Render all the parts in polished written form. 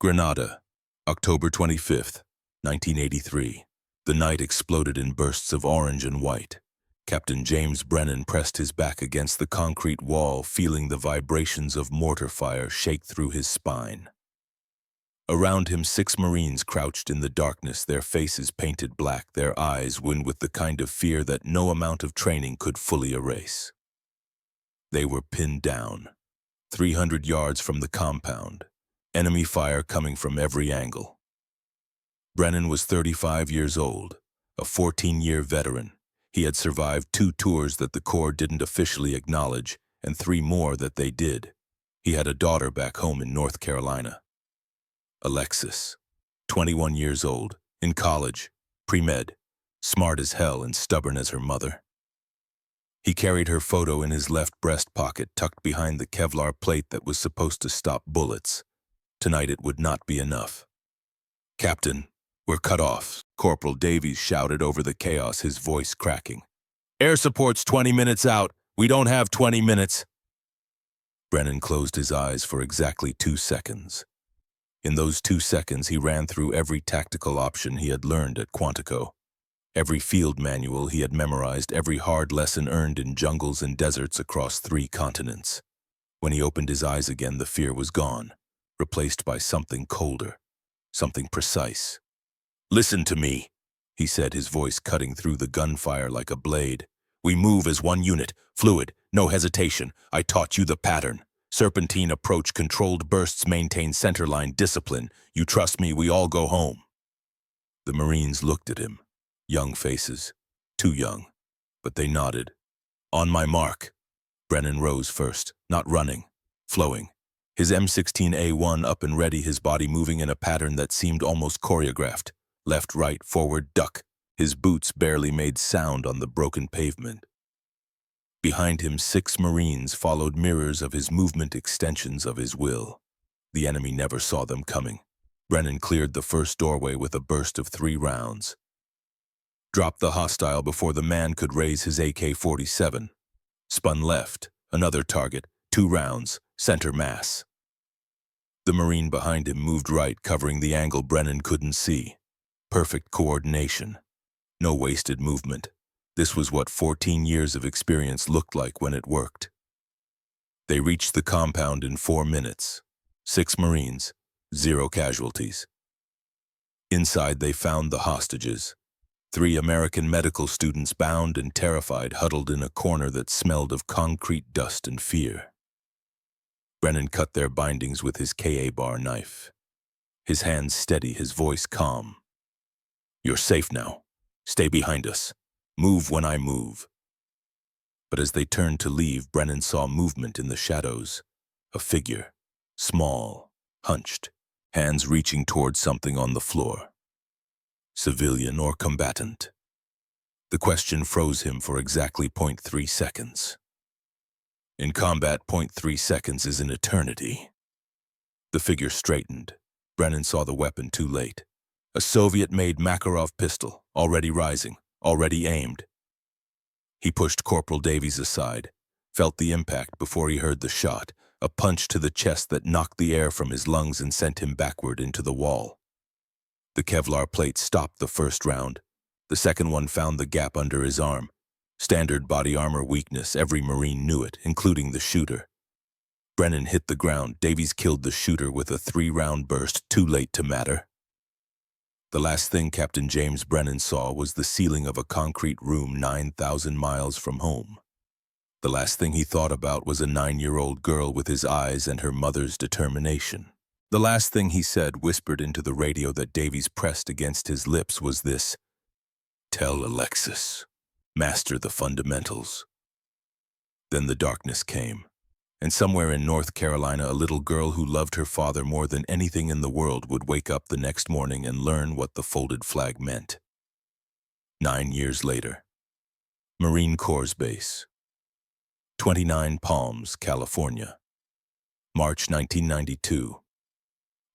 Grenada, October 25th, 1983. The night exploded in bursts of orange and white. Captain James Brennan pressed his back against the concrete wall, feeling the vibrations of mortar fire shake through his spine. Around him, 6 Marines crouched in the darkness, their faces painted black, their eyes wind with the kind of fear that no amount of training could fully erase. They were pinned down, 300 yards from the compound, enemy fire coming from every angle. Brennan was 35 years old, a 14-year veteran. He had survived 2 tours that the Corps didn't officially acknowledge, and 3 more that they did. He had a daughter back home in North Carolina. Alexis, 21 years old, in college, pre-med, smart as hell and stubborn as her mother. He carried her photo in his left breast pocket, tucked behind the Kevlar plate that was supposed to stop bullets. Tonight it would not be enough. "Captain, we're cut off," Corporal Davies shouted over the chaos, his voice cracking. "Air support's 20 minutes out. We don't have 20 minutes. Brennan closed his eyes for exactly 2 seconds. In those 2 seconds, he ran through every tactical option he had learned at Quantico, every field manual he had memorized, every hard lesson earned in jungles and deserts across 3 continents. When he opened his eyes again, the fear was gone, replaced by something colder, something precise. "Listen to me," he said, his voice cutting through the gunfire like a blade. "We move as one unit, fluid, no hesitation. I taught you the pattern. Serpentine approach, controlled bursts, maintain centerline discipline. You trust me, we all go home." The Marines looked at him, young faces, too young, but they nodded. "On my mark." Brennan rose first, not running, flowing. His M16A1 up and ready, his body moving in a pattern that seemed almost choreographed. Left, right, forward, duck. His boots barely made sound on the broken pavement. Behind him, 6 Marines followed, mirrors of his movement, extensions of his will. The enemy never saw them coming. Brennan cleared the first doorway with a burst of 3 rounds. Dropped the hostile before the man could raise his AK-47. Spun left, another target, 2 rounds, center mass. The Marine behind him moved right, covering the angle Brennan couldn't see. Perfect coordination. No wasted movement. This was what 14 years of experience looked like when it worked. They reached the compound in 4 minutes. 6 Marines, 0 casualties. Inside, they found the hostages. 3 American medical students, bound and terrified, huddled in a corner that smelled of concrete dust and fear. Brennan cut their bindings with his Ka-bar knife. His hands steady, his voice calm. "You're safe now. Stay behind us. Move when I move." But as they turned to leave, Brennan saw movement in the shadows. A figure, small, hunched, hands reaching toward something on the floor. Civilian or combatant? The question froze him for exactly 0.3 seconds. In combat, 0.3 seconds is an eternity. The figure straightened. Brennan saw the weapon too late. A Soviet-made Makarov pistol, already rising, already aimed. He pushed Corporal Davies aside, felt the impact before he heard the shot, a punch to the chest that knocked the air from his lungs and sent him backward into the wall. The Kevlar plate stopped the first round. The second one found the gap under his arm. Standard body armor weakness, every Marine knew it, including the shooter. Brennan hit the ground. Davies killed the shooter with a 3-round burst, too late to matter. The last thing Captain James Brennan saw was the ceiling of a concrete room 9,000 miles from home. The last thing he thought about was a 9-year-old girl with his eyes and her mother's determination. The last thing he said, whispered into the radio that Davies pressed against his lips, was this: "Tell Alexis, master the fundamentals." Then the darkness came. And somewhere in North Carolina, a little girl who loved her father more than anything in the world would wake up the next morning and learn what the folded flag meant. 9 years later. Marine Corps Base. 29 Palms, California. March 1992.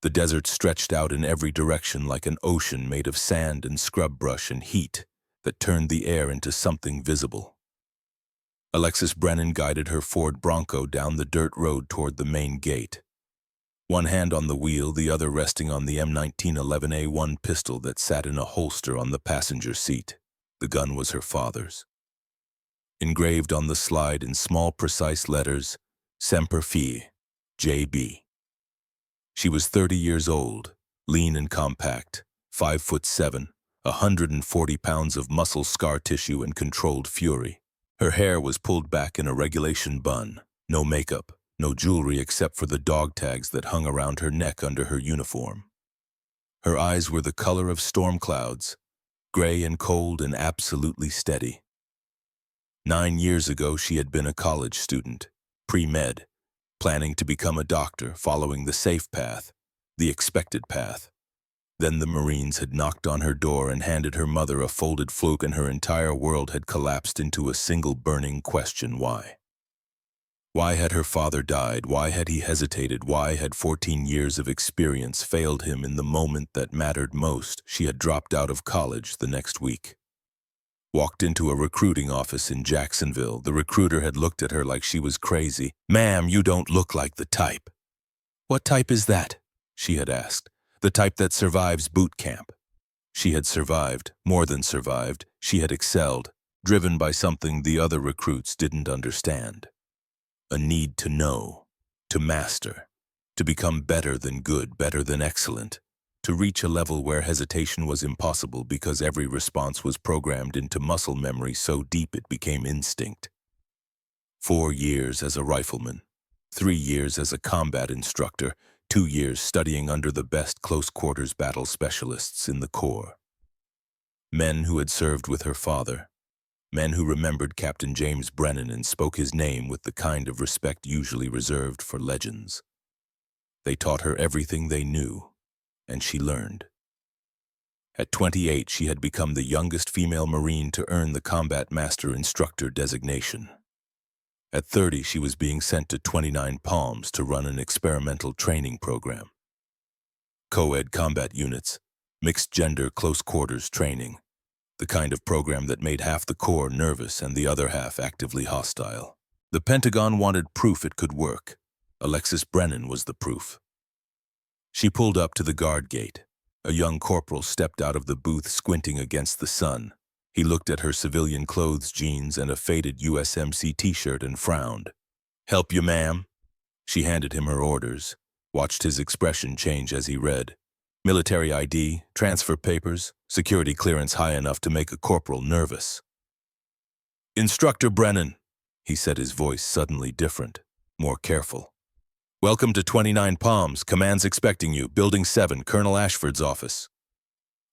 The desert stretched out in every direction like an ocean made of sand and scrub brush and heat that turned the air into something visible. Alexis Brennan guided her Ford Bronco down the dirt road toward the main gate. one hand on the wheel, the other resting on the M1911A1 pistol that sat in a holster on the passenger seat. The gun was her father's. Engraved on the slide in small, precise letters, Semper Fi, J.B. She was 30 years old, lean and compact, 5'7", 140 pounds of muscle, scar tissue, and controlled fury. Her hair was pulled back in a regulation bun, no makeup, no jewelry except for the dog tags that hung around her neck under her uniform. Her eyes were the color of storm clouds, gray and cold and absolutely steady. 9 years ago, she had been a college student, pre-med, planning to become a doctor, following the safe path, the expected path. Then the Marines had knocked on her door and handed her mother a folded fluke, and her entire world had collapsed into a single burning question: why? Why had her father died? Why had he hesitated? Why had 14 years of experience failed him in the moment that mattered most? She had dropped out of college the next week. Walked into a recruiting office in Jacksonville. The recruiter had looked at her like she was crazy. "Ma'am, you don't look like the type." "What type is that?" she had asked. "The type that survives boot camp." She had survived, more than survived. She had excelled, driven by something the other recruits didn't understand. A need to know, to master, to become better than good, better than excellent, to reach a level where hesitation was impossible because every response was programmed into muscle memory so deep it became instinct. 4 years as a rifleman, 3 years as a combat instructor, 2 years studying under the best close-quarters battle specialists in the Corps. Men who had served with her father, men who remembered Captain James Brennan and spoke his name with the kind of respect usually reserved for legends. They taught her everything they knew, and she learned. At 28, she had become the youngest female Marine to earn the Combat Master Instructor designation. At 30, she was being sent to 29 Palms to run an experimental training program. Co-ed combat units, mixed-gender close-quarters training, the kind of program that made half the Corps nervous and the other half actively hostile. The Pentagon wanted proof it could work. Alexis Brennan was the proof. She pulled up to the guard gate. A young corporal stepped out of the booth, squinting against the sun. He looked at her civilian clothes, jeans, and a faded USMC t-shirt and frowned. "Help you, ma'am?" She handed him her orders, watched his expression change as he read. Military ID, transfer papers, security clearance high enough to make a corporal nervous. "Instructor Brennan," he said, his voice suddenly different, more careful. "Welcome to 29 Palms. Command's expecting you. Building 7, Colonel Ashford's office."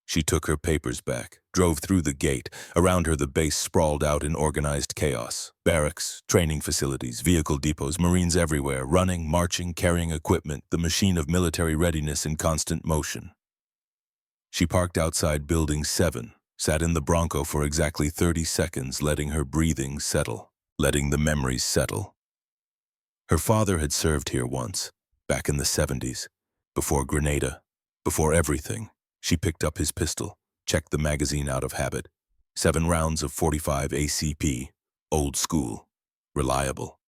She took her papers back, drove through the gate. Around her, the base sprawled out in organized chaos. Barracks, training facilities, vehicle depots, Marines everywhere, running, marching, carrying equipment, the machine of military readiness in constant motion. She parked outside Building 7, sat in the Bronco for exactly 30 seconds, letting her breathing settle, letting the memories settle. Her father had served here once, back in the 70s, before Grenada, before everything. She picked up his pistol, checked the magazine out of habit. 7 rounds of .45 ACP, old school, reliable.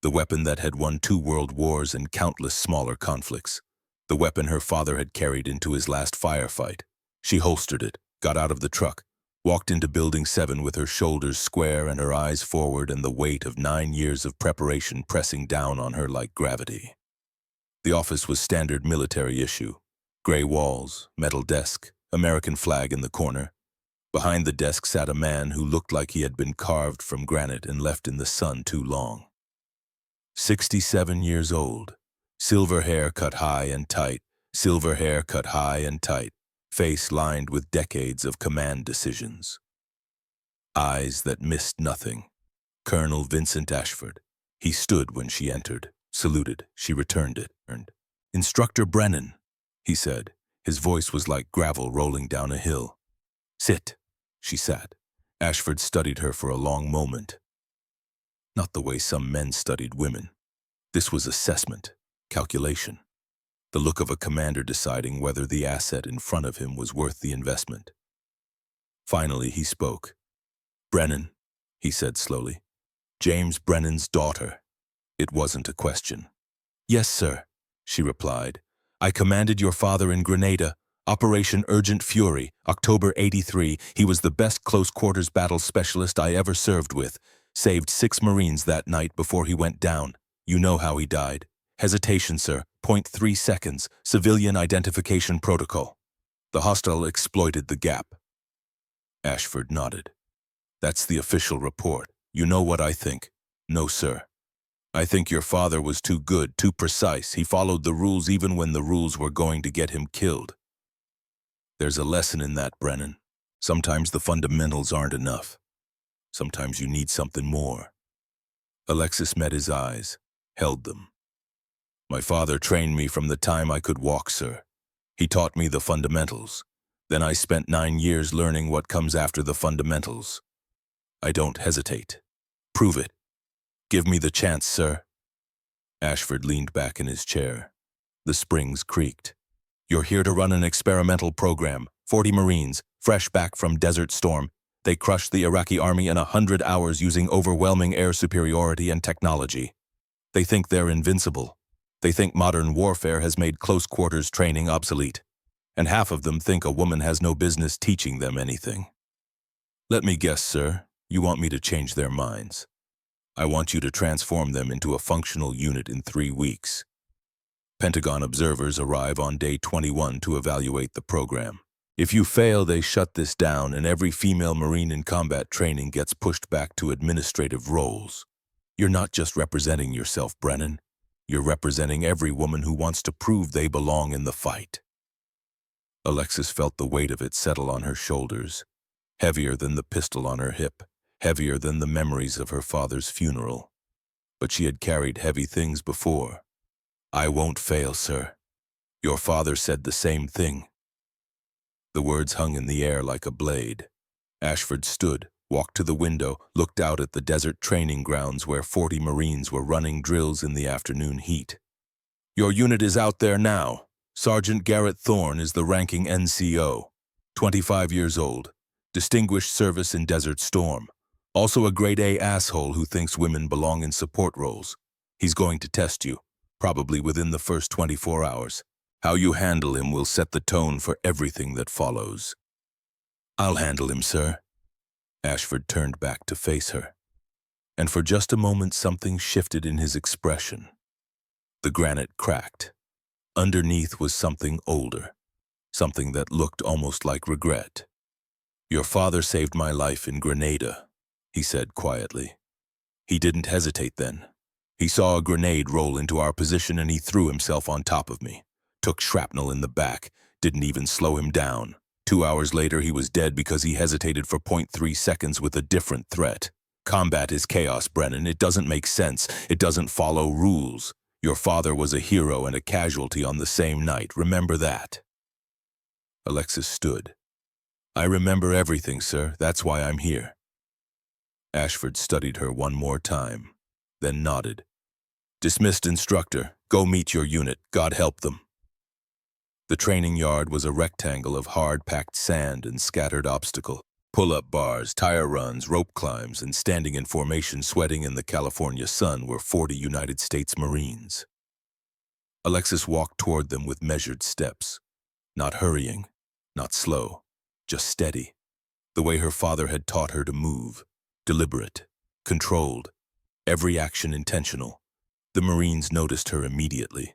The weapon that had won 2 world wars and countless smaller conflicts. The weapon her father had carried into his last firefight. She holstered it, got out of the truck, walked into Building 7 with her shoulders square and her eyes forward and the weight of 9 years of preparation pressing down on her like gravity. The office was standard military issue. Gray walls, metal desk, American flag in the corner. Behind the desk sat a man who looked like he had been carved from granite and left in the sun too long. 67 years old, silver hair cut high and tight, silver hair cut high and tight, face lined with decades of command decisions. Eyes that missed nothing. Colonel Vincent Ashford. He stood when she entered, saluted. She returned it. "Instructor Brennan," he said. His voice was like gravel rolling down a hill. "Sit." She sat. Ashford studied her for a long moment. Not the way some men studied women. This was assessment, calculation. The look of a commander deciding whether the asset in front of him was worth the investment. Finally, he spoke. "Brennan," he said slowly. "James Brennan's daughter." It wasn't a question. "Yes, sir." she replied. I commanded your father in Grenada, Operation Urgent Fury, October 83. He was the best close-quarters battle specialist I ever served with. Saved 6 Marines that night before he went down. You know how he died. Hesitation, sir. 0.3 seconds. Civilian identification protocol. The hostile exploited the gap. Ashford nodded. That's the official report. You know what I think? No, sir. I think your father was too good, too precise. He followed the rules even when the rules were going to get him killed. There's a lesson in that, Brennan. Sometimes the fundamentals aren't enough. Sometimes you need something more. Alexis met his eyes, held them. My father trained me from the time I could walk, sir. He taught me the fundamentals. Then I spent 9 years learning what comes after the fundamentals. I don't hesitate. Prove it. Give me the chance, sir. Ashford leaned back in his chair. The springs creaked. You're here to run an experimental program. 40 Marines, fresh back from Desert Storm. They crushed the Iraqi army in 100 hours using overwhelming air superiority and technology. They think they're invincible. They think modern warfare has made close-quarters training obsolete. And half of them think a woman has no business teaching them anything. Let me guess, sir, you want me to change their minds. I want you to transform them into a functional unit in 3 weeks. Pentagon observers arrive on day 21 to evaluate the program. If you fail, they shut this down and every female Marine in combat training gets pushed back to administrative roles. You're not just representing yourself, Brennan. You're representing every woman who wants to prove they belong in the fight. Alexis felt the weight of it settle on her shoulders, heavier than the pistol on her hip, heavier than the memories of her father's funeral. But she had carried heavy things before. I won't fail, sir. Your father said the same thing. The words hung in the air like a blade. Ashford stood, walked to the window, looked out at the desert training grounds where 40 Marines were running drills in the afternoon heat. Your unit is out there now. Sergeant Garrett Thorne is the ranking NCO, 25 years old, distinguished service in Desert Storm. Also a grade A asshole who thinks women belong in support roles. He's going to test you, probably within the first 24 hours. How you handle him will set the tone for everything that follows. I'll handle him, sir. Ashford turned back to face her. And for just a moment something shifted in his expression. The granite cracked. Underneath was something older, something that looked almost like regret. Your father saved my life in Grenada, he said quietly. He didn't hesitate then. He saw a grenade roll into our position and he threw himself on top of me. Took shrapnel in the back, didn't even slow him down. 2 hours later he was dead because he hesitated for 0.3 seconds with a different threat. Combat is chaos, Brennan. It doesn't make sense. It doesn't follow rules. Your father was a hero and a casualty on the same night. Remember that. Alexis stood. I remember everything, sir. That's why I'm here. Ashford studied her one more time, then nodded. Dismissed, instructor. Go meet your unit. God help them. The training yard was a rectangle of hard-packed sand and scattered obstacle. Pull-up bars, tire runs, rope climbs, and standing in formation sweating in the California sun were 40 United States Marines. Alexis walked toward them with measured steps. Not hurrying, not slow, just steady. The way her father had taught her to move. Deliberate, controlled, every action intentional. The Marines noticed her immediately.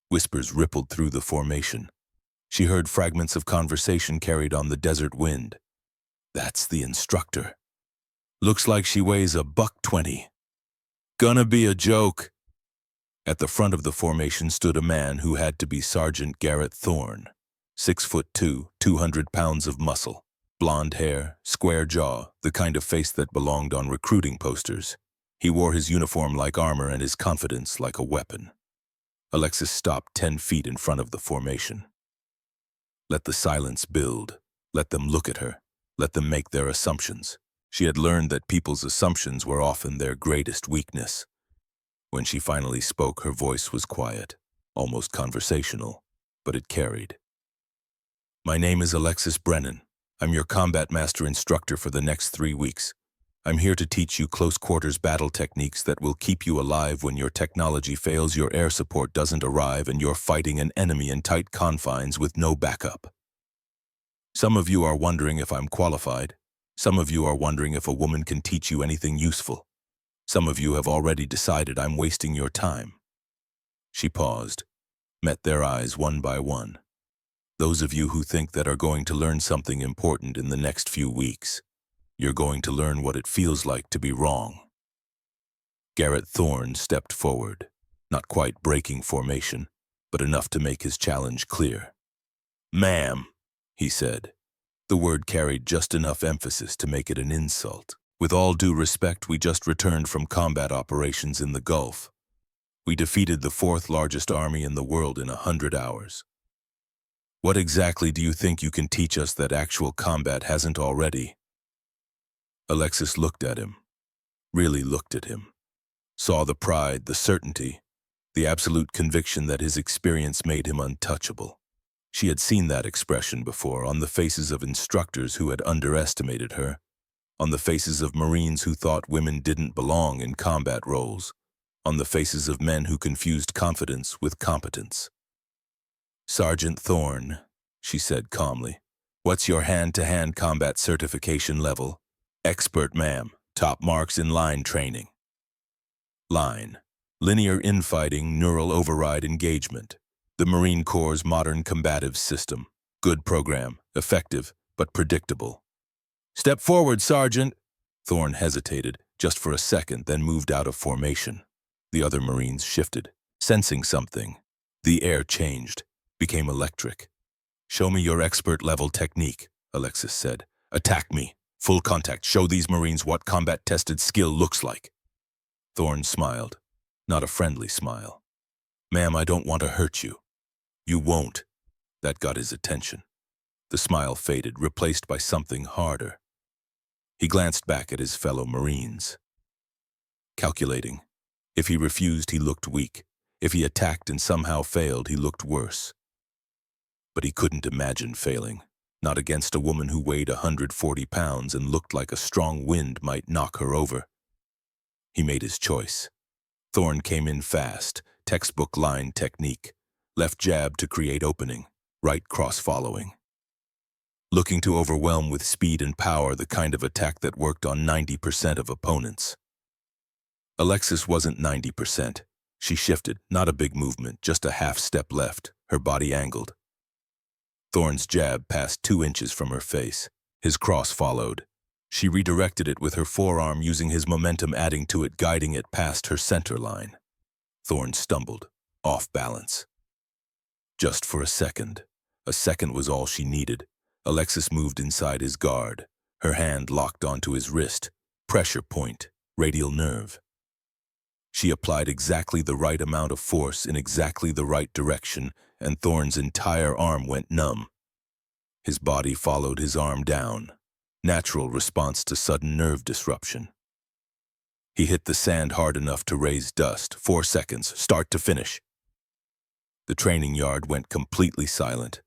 Whispers rippled through the formation. She heard fragments of conversation carried on the desert wind. That's the instructor. Looks like she weighs $120. Gonna be a joke. At the front of the formation stood a man who had to be Sergeant Garrett Thorne. 6'2", 200 pounds of muscle. Blonde hair, square jaw, the kind of face that belonged on recruiting posters. He wore his uniform like armor and his confidence like a weapon. Alexis stopped 10 feet in front of the formation. Let the silence build. Let them look at her. Let them make their assumptions. She had learned that people's assumptions were often their greatest weakness. When she finally spoke, her voice was quiet, almost conversational, but it carried. My name is Alexis Brennan. I'm your combat master instructor for the next 3 weeks. I'm here to teach you close-quarters battle techniques that will keep you alive when your technology fails, your air support doesn't arrive, and you're fighting an enemy in tight confines with no backup. Some of you are wondering if I'm qualified. Some of you are wondering if a woman can teach you anything useful. Some of you have already decided I'm wasting your time. She paused, met their eyes one by one. Those of you who think that are going to learn something important in the next few weeks. You're going to learn what it feels like to be wrong. Garrett Thorne stepped forward, not quite breaking formation, but enough to make his challenge clear. "Ma'am," he said. The word carried just enough emphasis to make it an insult. "With all due respect, we just returned from combat operations in the Gulf. We defeated the fourth largest army in the world in 100 hours. What exactly do you think you can teach us that actual combat hasn't already?" Alexis looked at him, really looked at him, saw the pride, the certainty, the absolute conviction that his experience made him untouchable. She had seen that expression before on the faces of instructors who had underestimated her, on the faces of Marines who thought women didn't belong in combat roles, on the faces of men who confused confidence with competence. "Sergeant Thorne," she said calmly, "what's your hand-to-hand combat certification level?" "Expert, ma'am. Top marks in line training." Line. Linear infighting, neural override engagement. The Marine Corps' modern combative system. Good program, effective, but predictable. "Step forward, Sergeant." Thorne hesitated, just for a second, then moved out of formation. The other Marines shifted, sensing something. The air changed, became electric. "Show me your expert-level technique," Alexis said. "Attack me. Full contact. Show these Marines what combat-tested skill looks like." Thorne smiled, not a friendly smile. "Ma'am, I don't want to hurt you." "You won't." That got his attention. The smile faded, replaced by something harder. He glanced back at his fellow Marines. Calculating. If he refused, he looked weak. If he attacked and somehow failed, he looked worse. But he couldn't imagine failing. Not against a woman who weighed 140 pounds and looked like a strong wind might knock her over. He made his choice. Thorne came in fast, textbook line technique. Left jab to create opening, right cross following. Looking to overwhelm with speed and power, the kind of attack that worked on 90% of opponents. Alexis wasn't 90%. She shifted, not a big movement, just a half step left, her body angled. Thorne's jab passed 2 inches from her face. His cross followed. She redirected it with her forearm, using his momentum, adding to it, guiding it past her center line. Thorne stumbled, off balance. Just for a second. A second was all she needed. Alexis moved inside his guard, her hand locked onto his wrist. Pressure point, radial nerve. She applied exactly the right amount of force in exactly the right direction, and Thorne's entire arm went numb. His body followed his arm down. Natural response to sudden nerve disruption. He hit the sand hard enough to raise dust. 4 seconds, start to finish. The training yard went completely silent.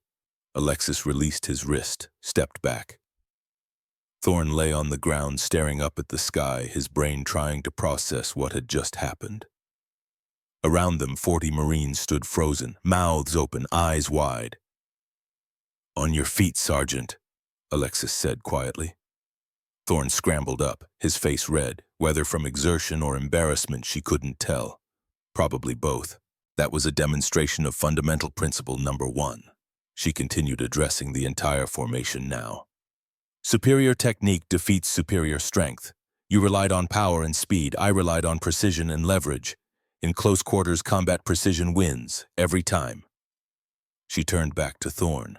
Alexis released his wrist, stepped back. Thorne lay on the ground, staring up at the sky, his brain trying to process what had just happened. Around them, 40 Marines stood frozen, mouths open, eyes wide. "On your feet, Sergeant," Alexis said quietly. Thorne scrambled up, his face red, whether from exertion or embarrassment she couldn't tell. Probably both. That was a demonstration of fundamental principle number 1. She continued, addressing the entire formation now. "Superior technique defeats superior strength. You relied on power and speed. I relied on precision and leverage. In close quarters, combat precision wins, every time." She turned back to Thorne.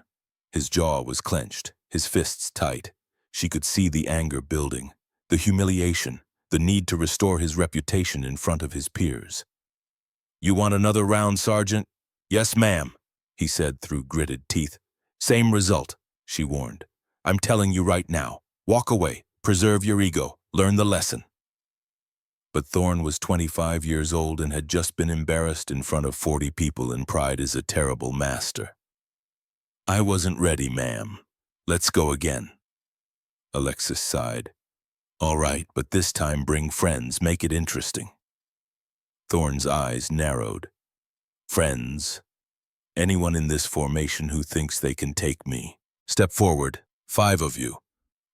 His jaw was clenched, his fists tight. She could see the anger building, the humiliation, the need to restore his reputation in front of his peers. "You want another round, Sergeant?" "Yes, ma'am," he said through gritted teeth. "Same result," she warned. "I'm telling you right now. Walk away, preserve your ego, learn the lesson." But Thorne was 25 years old and had just been embarrassed in front of 40 people, and pride is a terrible master. "I wasn't ready, ma'am. Let's go again." Alexis sighed. All right, but this time bring friends, make it interesting. Thorne's eyes narrowed. Friends? Anyone in this formation who thinks they can take me. Step forward, 5 of you.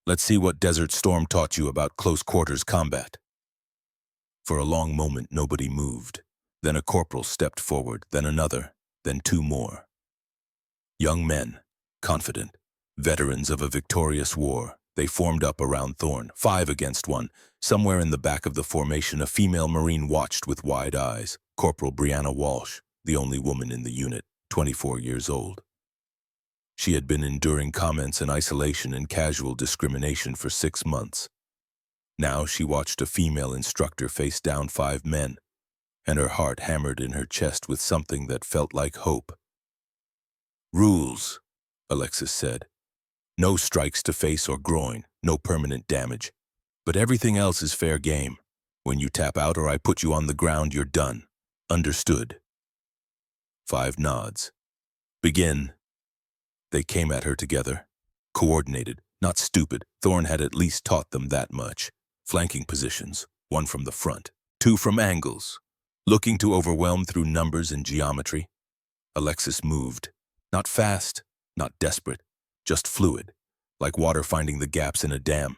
Let's see what Desert Storm taught you about close quarters combat. For a long moment, nobody moved. Then a corporal stepped forward, then another, then 2 more. Young men, confident, veterans of a victorious war. They formed up around Thorne, 5 against 1. Somewhere in the back of the formation, a female Marine watched with wide eyes. Corporal Brianna Walsh, the only woman in the unit, 24 years old. She had been enduring comments and isolation and casual discrimination for 6 months. Now she watched a female instructor face down 5 men, and her heart hammered in her chest with something that felt like hope. Rules, Alexis said. No strikes to face or groin, no permanent damage. But everything else is fair game. When you tap out or I put you on the ground, you're done. Understood? 5 nods. Begin. They came at her together. Coordinated, not stupid. Thorne had at least taught them that much. Flanking positions, 1 from the front, 2 from angles. Looking to overwhelm through numbers and geometry. Alexis moved. Not fast, not desperate, just fluid, like water finding the gaps in a dam.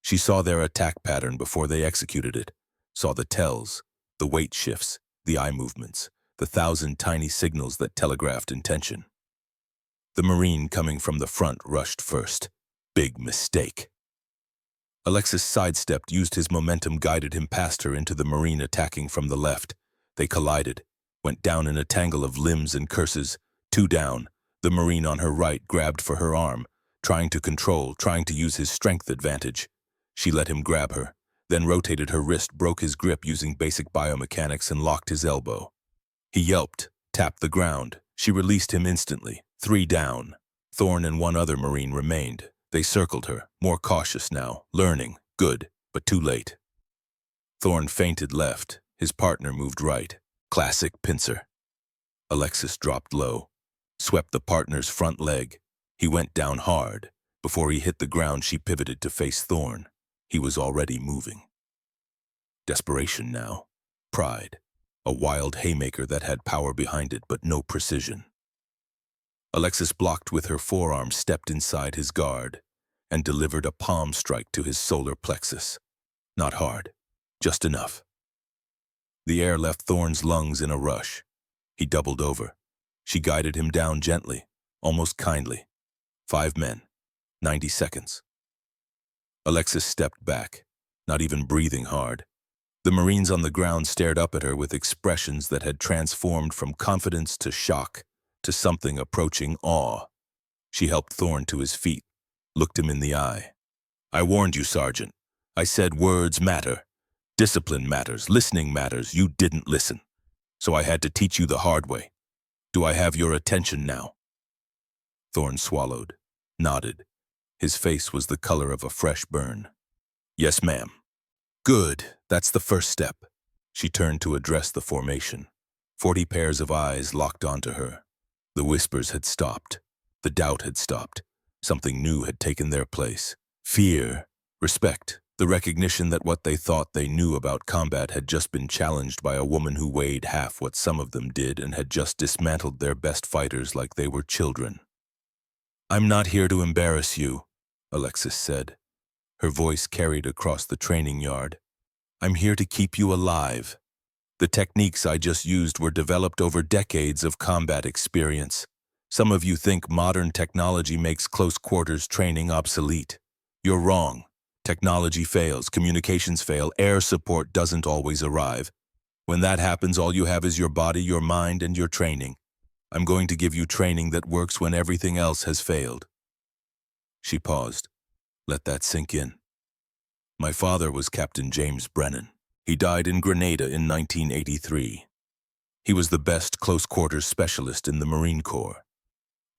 She saw their attack pattern before they executed it, saw the tells, the weight shifts, the eye movements, the 1,000 tiny signals that telegraphed intention. The Marine coming from the front rushed first. Big mistake. Alexis sidestepped, used his momentum, guided him past her into the Marine attacking from the left. They collided, went down in a tangle of limbs and curses. 2 down. The Marine on her right grabbed for her arm, trying to control, trying to use his strength advantage. She let him grab her, then rotated her wrist, broke his grip using basic biomechanics, and locked his elbow. He yelped, tapped the ground. She released him instantly. 3 down. Thorne and 1 other Marine remained. They circled her, more cautious now, learning. Good, but too late. Thorne feinted left. His partner moved right. Classic pincer. Alexis dropped low, swept the partner's front leg. He went down hard. Before he hit the ground, she pivoted to face Thorne. He was already moving. Desperation now. Pride. A wild haymaker that had power behind it, but no precision. Alexis blocked with her forearm, stepped inside his guard, and delivered a palm strike to his solar plexus. Not hard, just enough. The air left Thorne's lungs in a rush. He doubled over. She guided him down gently, almost kindly. 5 men, 90 seconds. Alexis stepped back, not even breathing hard. The Marines on the ground stared up at her with expressions that had transformed from confidence to shock, to something approaching awe. She helped Thorne to his feet, looked him in the eye. I warned you, Sergeant. I said words matter. Discipline matters. Listening matters. You didn't listen. So I had to teach you the hard way. Do I have your attention now? Thorne swallowed, nodded. His face was the color of a fresh burn. Yes, ma'am. Good. That's the first step. She turned to address the formation. 40 pairs of eyes locked onto her. The whispers had stopped. The doubt had stopped. Something new had taken their place. Fear, respect, the recognition that what they thought they knew about combat had just been challenged by a woman who weighed half what some of them did and had just dismantled their best fighters like they were children. I'm not here to embarrass you, Alexis said. Her voice carried across the training yard. I'm here to keep you alive. The techniques I just used were developed over decades of combat experience. Some of you think modern technology makes close quarters training obsolete. You're wrong. Technology fails, communications fail, air support doesn't always arrive. When that happens, all you have is your body, your mind, and your training. I'm going to give you training that works when everything else has failed. She paused. Let that sink in. My father was Captain James Brennan. He died in Grenada in 1983. He was the best close-quarters specialist in the Marine Corps.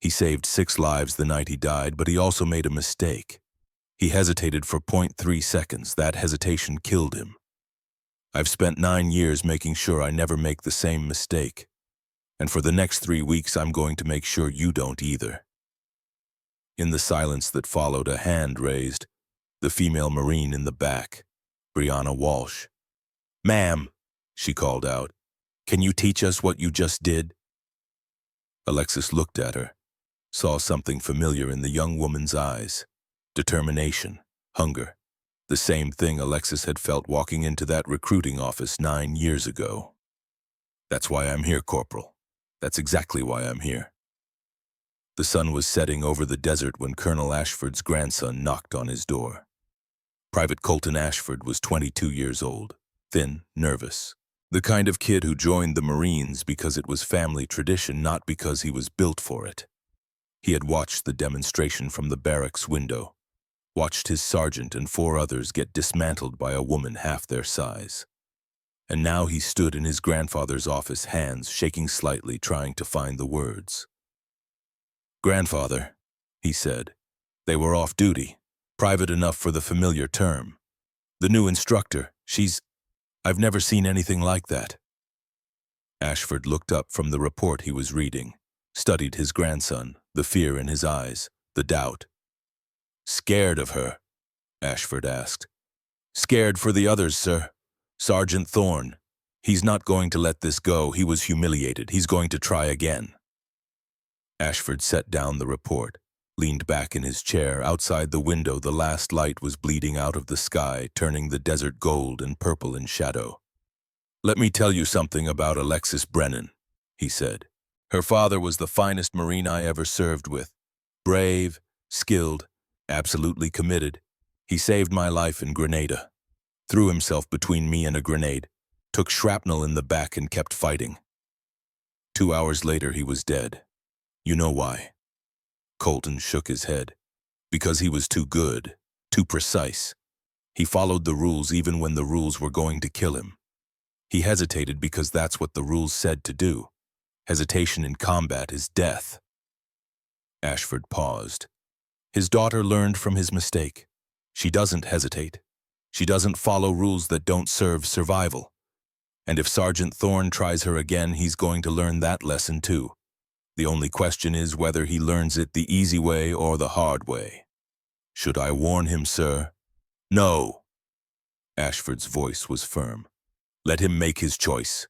He saved 6 lives the night he died, but he also made a mistake. He hesitated for 0.3 seconds. That hesitation killed him. I've spent 9 years making sure I never make the same mistake. And for the next 3 weeks, I'm going to make sure you don't either. In the silence that followed, a hand raised. the female Marine in the back, Brianna Walsh. "Ma'am," she called out, "can you teach us what you just did?" Alexis looked at her, saw something familiar in the young woman's eyes. Determination, hunger. The same thing Alexis had felt walking into that recruiting office 9 years ago. "That's why I'm here, Corporal. That's exactly why I'm here." The sun was setting over the desert when Colonel Ashford's grandson knocked on his door. Private Colton Ashford was 22 years old, thin, nervous. The kind of kid who joined the Marines because it was family tradition, not because he was built for it. He had watched the demonstration from the barracks window, watched his sergeant and 4 others get dismantled by a woman half their size. And now he stood in his grandfather's office, hands shaking slightly, trying to find the words. "Grandfather," he said. "They were off duty, private enough for the familiar term. The new instructor, I've never seen anything like that." Ashford looked up from the report he was reading, studied his grandson, the fear in his eyes, the doubt. "Scared of her?" Ashford asked. "Scared for the others, sir. Sergeant Thorne. He's not going to let this go. He was humiliated. He's going to try again." Ashford set down the report, leaned back in his chair. Outside the window, the last light was bleeding out of the sky, turning the desert gold and purple in shadow. "Let me tell you something about Alexis Brennan," he said. "Her father was the finest Marine I ever served with. Brave, skilled, absolutely committed. He saved my life in Grenada. Threw himself between me and a grenade, took shrapnel in the back and kept fighting. 2 hours later, he was dead. You know why?" Colton shook his head. "Because he was too good, too precise. He followed the rules even when the rules were going to kill him. He hesitated because that's what the rules said to do. Hesitation in combat is death." Ashford paused. His daughter learned from his mistake. She doesn't hesitate. She doesn't follow rules that don't serve survival. And if Sergeant Thorne tries her again, he's going to learn that lesson too. The only question is whether he learns it the easy way or the hard way. "Should I warn him, sir?" "No." Ashford's voice was firm. "Let him make his choice.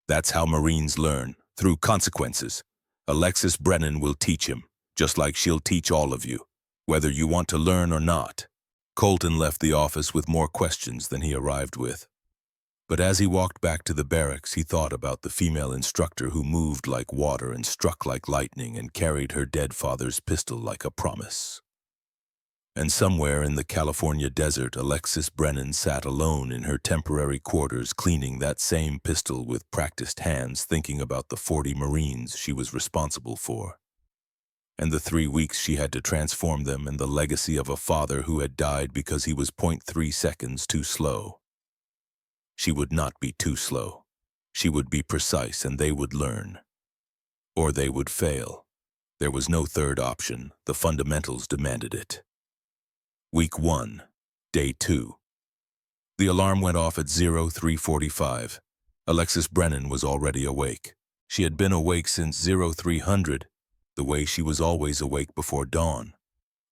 That's how Marines learn, through consequences. Alexis Brennan will teach him, just like she'll teach all of you, whether you want to learn or not." Colton left the office with more questions than he arrived with. But as he walked back to the barracks, he thought about the female instructor who moved like water and struck like lightning and carried her dead father's pistol like a promise. And somewhere in the California desert, Alexis Brennan sat alone in her temporary quarters, cleaning that same pistol with practiced hands, thinking about the 40 Marines she was responsible for, and the 3 weeks she had to transform them, and the legacy of a father who had died because he was 0.3 seconds too slow. She would not be too slow. She would be precise, and they would learn. Or they would fail. There was no third option. The fundamentals demanded it. Week 1, Day 2. The alarm went off at 03:45. Alexis Brennan was already awake. She had been awake since 0300, the way she was always awake before dawn,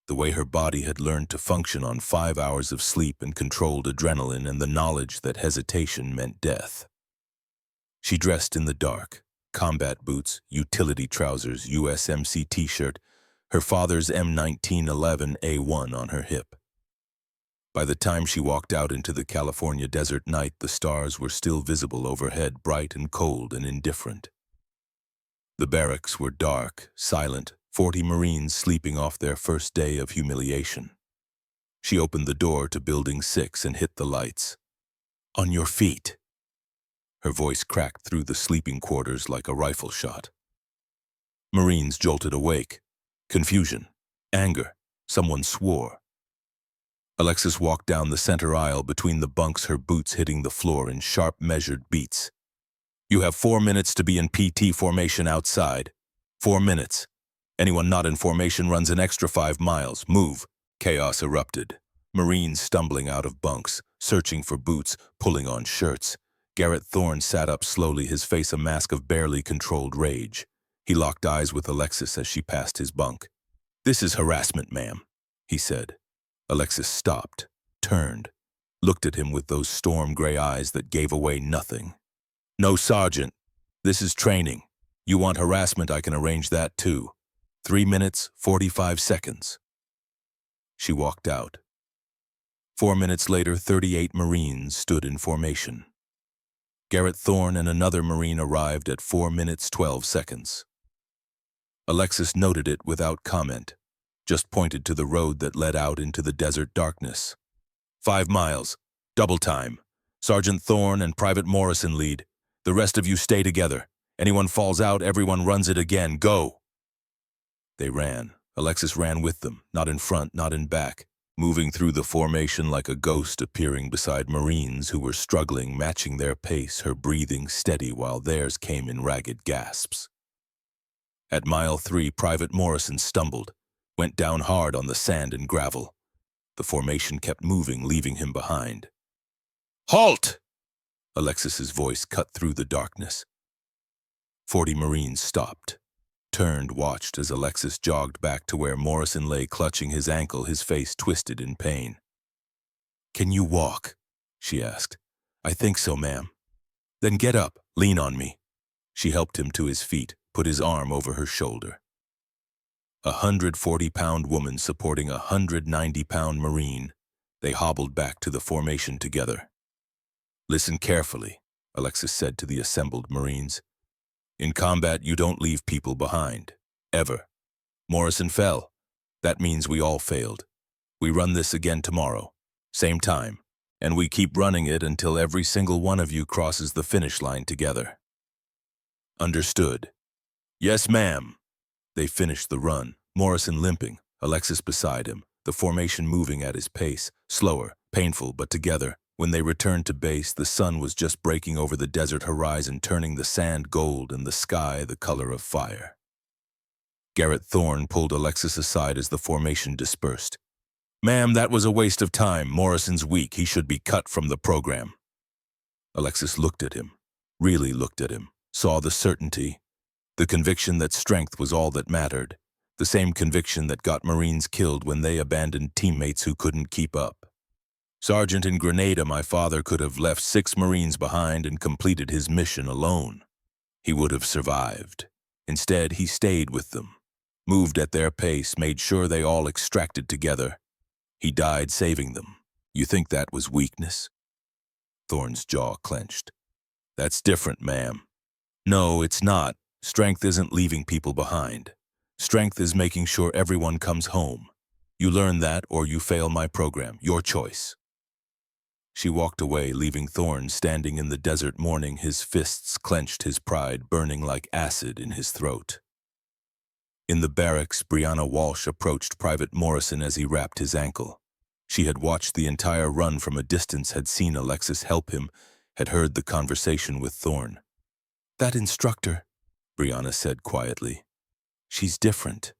the way her body had learned to function on 5 hours of sleep and controlled adrenaline and the knowledge that hesitation meant death. She dressed in the dark, combat boots, utility trousers, USMC t-shirt, her father's M1911A1 on her hip. By the time she walked out into the California desert night, the stars were still visible overhead, bright and cold and indifferent. The barracks were dark, silent, 40 Marines sleeping off their first day of humiliation. She opened the door to Building 6 and hit the lights. "On your feet." Her voice cracked through the sleeping quarters like a rifle shot. Marines jolted awake. Confusion, anger, someone swore. Alexis walked down the center aisle between the bunks, her boots hitting the floor in sharp, measured beats. "You have 4 minutes to be in PT formation outside. 4 minutes. Anyone not in formation runs an extra 5 miles. Move." Chaos erupted. Marines stumbling out of bunks, searching for boots, pulling on shirts. Garrett Thorne sat up slowly, his face a mask of barely controlled rage. He locked eyes with Alexis as she passed his bunk. "This is harassment, ma'am," he said. Alexis stopped, turned, looked at him with those storm-gray eyes that gave away nothing. "No, Sergeant. This is training. You want harassment, I can arrange that too. 3 minutes, 45 seconds. She walked out. 4 minutes later, 38 Marines stood in formation. Garrett Thorne and another Marine arrived at 4 minutes, 12 seconds. Alexis noted it without comment, just pointed to the road that led out into the desert darkness. 5 miles, double time. Sergeant Thorne and Private Morrison lead. The rest of you stay together. Anyone falls out, everyone runs it again. Go! They ran. Alexis ran with them, not in front, not in back, moving through the formation like a ghost appearing beside Marines who were struggling, matching their pace, her breathing steady while theirs came in ragged gasps. At mile 3, Private Morrison stumbled, went down hard on the sand and gravel. The formation kept moving, leaving him behind. "Halt!" Alexis's voice cut through the darkness. 40 Marines stopped, turned, watched as Alexis jogged back to where Morrison lay clutching his ankle, his face twisted in pain. "Can you walk?" she asked. "I think so, ma'am." "Then get up, lean on me." She helped him to his feet, put his arm over her shoulder. 140-pound woman supporting a 190-pound Marine, they hobbled back to the formation together. "Listen carefully," Alexis said to the assembled Marines. "In combat, you don't leave people behind. Ever. Morrison fell. That means we all failed. We run this again tomorrow. Same time. And we keep running it until every single one of you crosses the finish line together." "Understood." "Yes, ma'am." They finished the run, Morrison limping, Alexis beside him, the formation moving at his pace, slower, painful, but together. When they returned to base, the sun was just breaking over the desert horizon, turning the sand gold and the sky the color of fire. Garrett Thorne pulled Alexis aside as the formation dispersed. "Ma'am, that was a waste of time. Morrison's weak. He should be cut from the program." Alexis looked at him, really looked at him, saw the certainty, the conviction that strength was all that mattered, the same conviction that got Marines killed when they abandoned teammates who couldn't keep up. "Sergeant, in Grenada, my father could have left 6 Marines behind and completed his mission alone. He would have survived. Instead, he stayed with them, moved at their pace, made sure they all extracted together. He died saving them. You think that was weakness?" Thorne's jaw clenched. "That's different, ma'am." "No, it's not. Strength isn't leaving people behind. Strength is making sure everyone comes home. You learn that or you fail my program. Your choice." She walked away, leaving Thorne standing in the desert mourning, his fists clenched, his pride burning like acid in his throat. In the barracks, Brianna Walsh approached Private Morrison as he wrapped his ankle. She had watched the entire run from a distance, had seen Alexis help him, had heard the conversation with Thorne. "That instructor," Brianna said quietly. "She's different."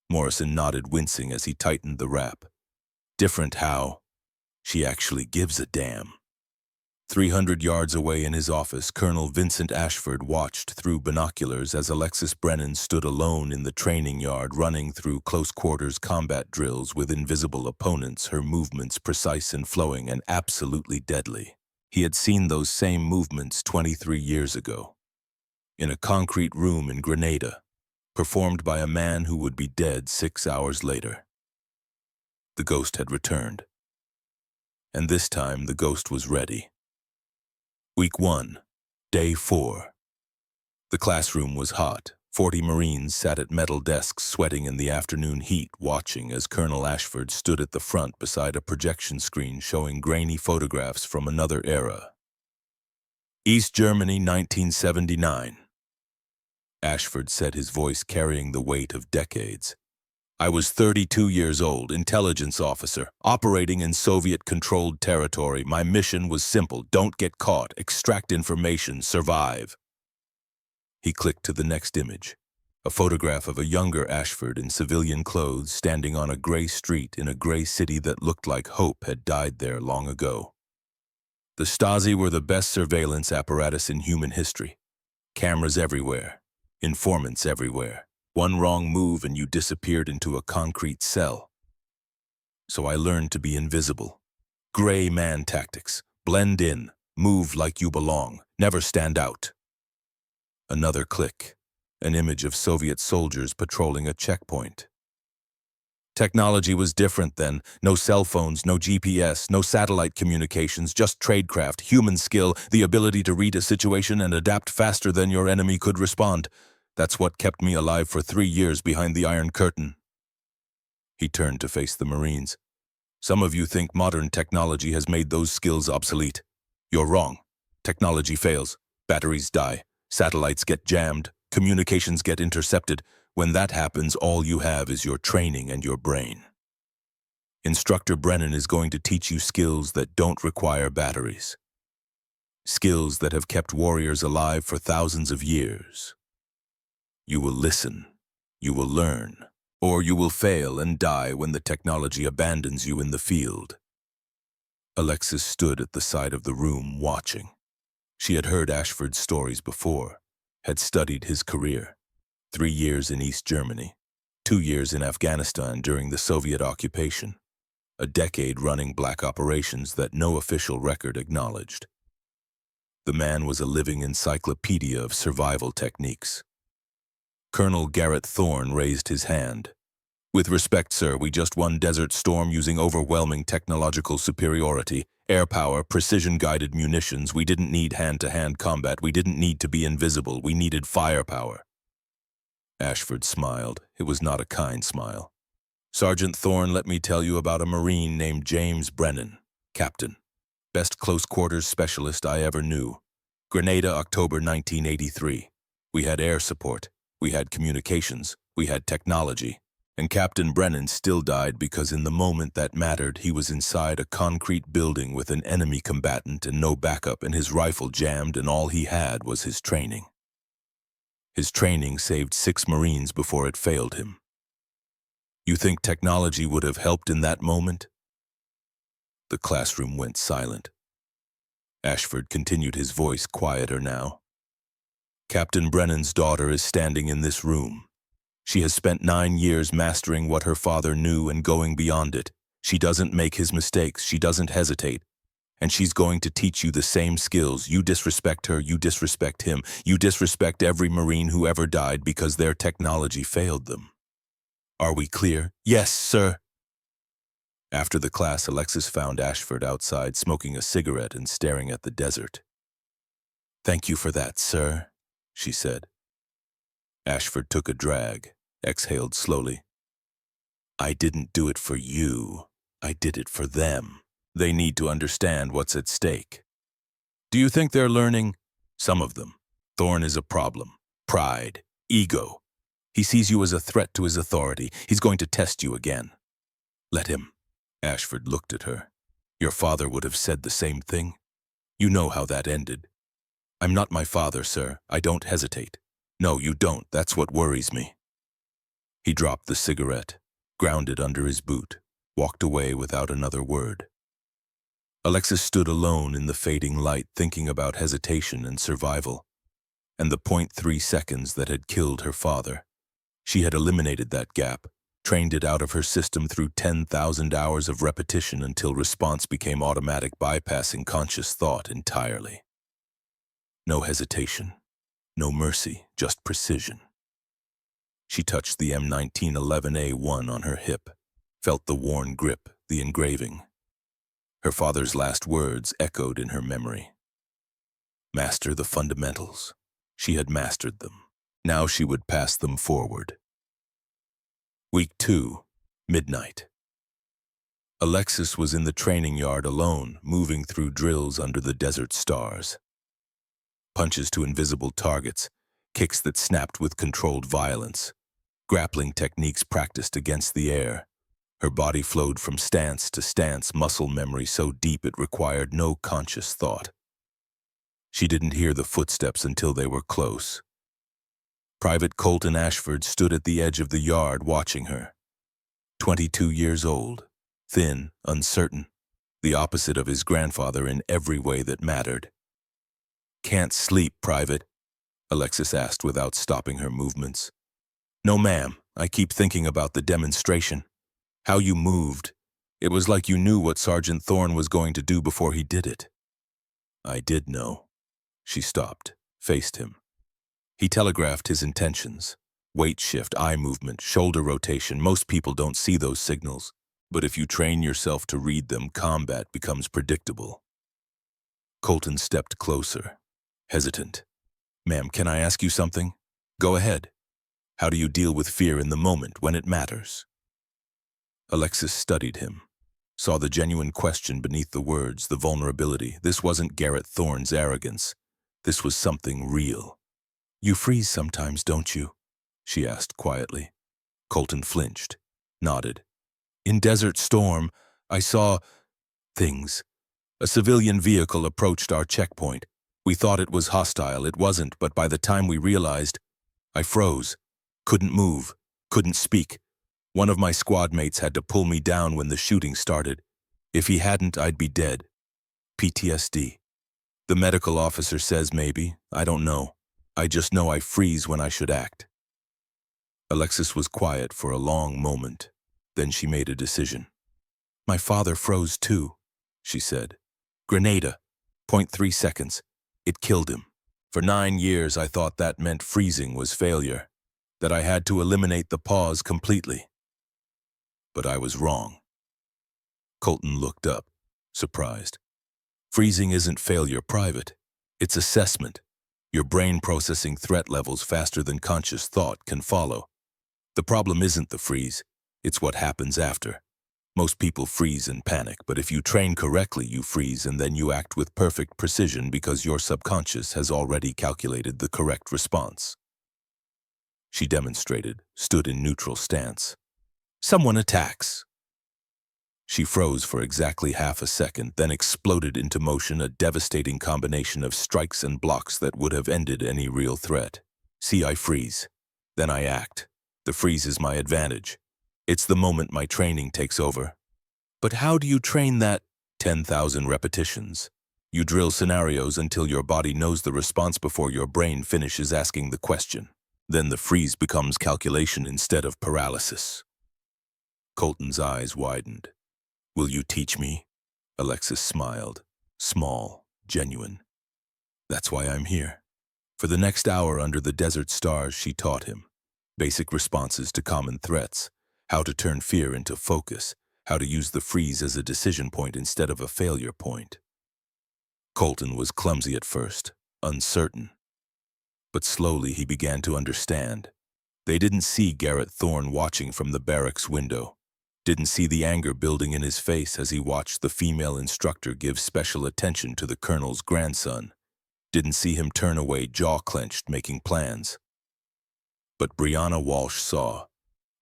Morrison nodded, wincing as he tightened the wrap. "Different how?" "She actually gives a damn." 300 yards away in his office, Colonel Vincent Ashford watched through binoculars as Alexis Brennan stood alone in the training yard, running through close-quarters combat drills with invisible opponents, her movements precise and flowing and absolutely deadly. He had seen those same movements 23 years ago, in a concrete room in Grenada, performed by a man who would be dead 6 hours later. The ghost had returned. And this time the ghost was ready. Week 1, Day 4. The classroom was hot. 40 Marines sat at metal desks, sweating in the afternoon heat, watching as Colonel Ashford stood at the front beside a projection screen showing grainy photographs from another era. "East Germany, 1979. Ashford said, his voice carrying the weight of decades. "I was 32 years old, intelligence officer, operating in Soviet-controlled territory. My mission was simple: don't get caught, extract information, survive." He clicked to the next image, a photograph of a younger Ashford in civilian clothes standing on a gray street in a gray city that looked like hope had died there long ago. The Stasi were the best surveillance apparatus in human history. Cameras everywhere, informants everywhere. One wrong move and you disappeared into a concrete cell. So I learned to be invisible. Gray man tactics. Blend in. Move like you belong. Never stand out. Another click. An image of Soviet soldiers patrolling a checkpoint. Technology was different then. No cell phones, no GPS, no satellite communications, just tradecraft, human skill, the ability to read a situation and adapt faster than your enemy could respond. That's what kept me alive for 3 years behind the Iron Curtain. He turned to face the Marines. Some of you think modern technology has made those skills obsolete. You're wrong. Technology fails. Batteries die. Satellites get jammed. Communications get intercepted. When that happens, all you have is your training and your brain. Instructor Brennan is going to teach you skills that don't require batteries. Skills that have kept warriors alive for thousands of years. You will listen. You will learn. Or you will fail and die when the technology abandons you in the field. Alexis stood at the side of the room watching. She had heard Ashford's stories before, had studied his career. 3 years in East Germany, 2 years in Afghanistan during the Soviet occupation, a decade running black operations that no official record acknowledged. The man was a living encyclopedia of survival techniques. Colonel Garrett Thorne raised his hand. With respect, sir, we just won Desert Storm using overwhelming technological superiority, air power, precision-guided munitions. We didn't need hand-to-hand combat. We didn't need to be invisible. We needed firepower. Ashford smiled. It was not a kind smile. Sergeant Thorne, let me tell you about a Marine named James Brennan, Captain. Best close-quarters specialist I ever knew. Grenada, October 1983. We had air support. We had communications. We had technology. And Captain Brennan still died because in the moment that mattered, he was inside a concrete building with an enemy combatant and no backup, and his rifle jammed, and all he had was his training. His training saved 6 Marines before it failed him. You think technology would have helped in that moment? The classroom went silent. Ashford continued, his voice quieter now. Captain Brennan's daughter is standing in this room. She has spent 9 years mastering what her father knew and going beyond it. She doesn't make his mistakes. She doesn't hesitate. And she's going to teach you the same skills. You disrespect her, you disrespect him. You disrespect every Marine who ever died because their technology failed them. Are we clear? Yes, sir. After the class, Alexis found Ashford outside smoking a cigarette and staring at the desert. Thank you for that, sir, she said. Ashford took a drag, exhaled slowly. I didn't do it for you. I did it for them. They need to understand what's at stake. Do you think they're learning? Some of them. Thorne is a problem. Pride. Ego. He sees you as a threat to his authority. He's going to test you again. Let him. Ashford looked at her. Your father would have said the same thing. You know how that ended. I'm not my father, sir. I don't hesitate. No, you don't. That's what worries me. He dropped the cigarette, ground it under his boot, walked away without another word. Alexis stood alone in the fading light, thinking about hesitation and survival, and the 0.3 seconds that had killed her father. She had eliminated that gap, trained it out of her system through 10,000 hours of repetition until response became automatic, bypassing conscious thought entirely. No hesitation. No mercy, just precision. She touched the M1911A1 on her hip, felt the worn grip, the engraving. Her father's last words echoed in her memory. Master the fundamentals. She had mastered them. Now she would pass them forward. Week 2, midnight. Alexis was in the training yard alone, moving through drills under the desert stars. Punches to invisible targets, kicks that snapped with controlled violence, grappling techniques practiced against the air. Her body flowed from stance to stance, muscle memory so deep it required no conscious thought. She didn't hear the footsteps until they were close. Private Colton Ashford stood at the edge of the yard watching her. 22 years old, thin, uncertain, the opposite of his grandfather in every way that mattered. Can't sleep, Private? Alexis asked without stopping her movements. No, ma'am. I keep thinking about the demonstration. How you moved. It was like you knew what Sergeant Thorne was going to do before he did it. I did know. She stopped, faced him. He telegraphed his intentions. Weight shift, eye movement, shoulder rotation. Most people don't see those signals, but if you train yourself to read them, combat becomes predictable. Colton stepped closer, hesitant. Ma'am, can I ask you something? Go ahead. How do you deal with fear in the moment when it matters? Alexis studied him, saw the genuine question beneath the words, the vulnerability. This wasn't Garrett Thorne's arrogance. This was something real. You freeze sometimes, don't you? She asked quietly. Colton flinched, nodded. In Desert Storm, I saw things. A civilian vehicle approached our checkpoint. We thought it was hostile. It wasn't, but by the time we realized, I froze. Couldn't move, couldn't speak. One of my squad mates had to pull me down when the shooting started. If he hadn't, I'd be dead. PTSD. The medical officer says maybe. I don't know. I just know I freeze when I should act. Alexis was quiet for a long moment. Then she made a decision. My father froze too, she said. Grenada. 0.3 seconds. It killed him. For 9 years, I thought that meant freezing was failure, that I had to eliminate the pause completely. But I was wrong. Colton looked up, surprised. Freezing isn't failure private. It's assessment. Your brain processing threat levels faster than conscious thought can follow. The problem isn't the freeze, it's what happens after. Most people freeze and panic, but if you train correctly, you freeze and then you act with perfect precision because your subconscious has already calculated the correct response. She demonstrated, stood in neutral stance. Someone attacks. She froze for exactly half a second, then exploded into motion, a devastating combination of strikes and blocks that would have ended any real threat. See, I freeze. Then I act. The freeze is my advantage. It's the moment my training takes over. But how do you train that? 10,000 repetitions. You drill scenarios until your body knows the response before your brain finishes asking the question. Then the freeze becomes calculation instead of paralysis. Colton's eyes widened. Will you teach me? Alexis smiled. Small, genuine. That's why I'm here. For the next hour under the desert stars, she taught him. Basic responses to common threats. How to turn fear into focus. How to use the freeze as a decision point instead of a failure point. Colton was clumsy at first, uncertain. But slowly he began to understand. They didn't see Garrett Thorne watching from the barracks window. Didn't see the anger building in his face as he watched the female instructor give special attention to the colonel's grandson. Didn't see him turn away, jaw clenched, making plans. But Brianna Walsh saw.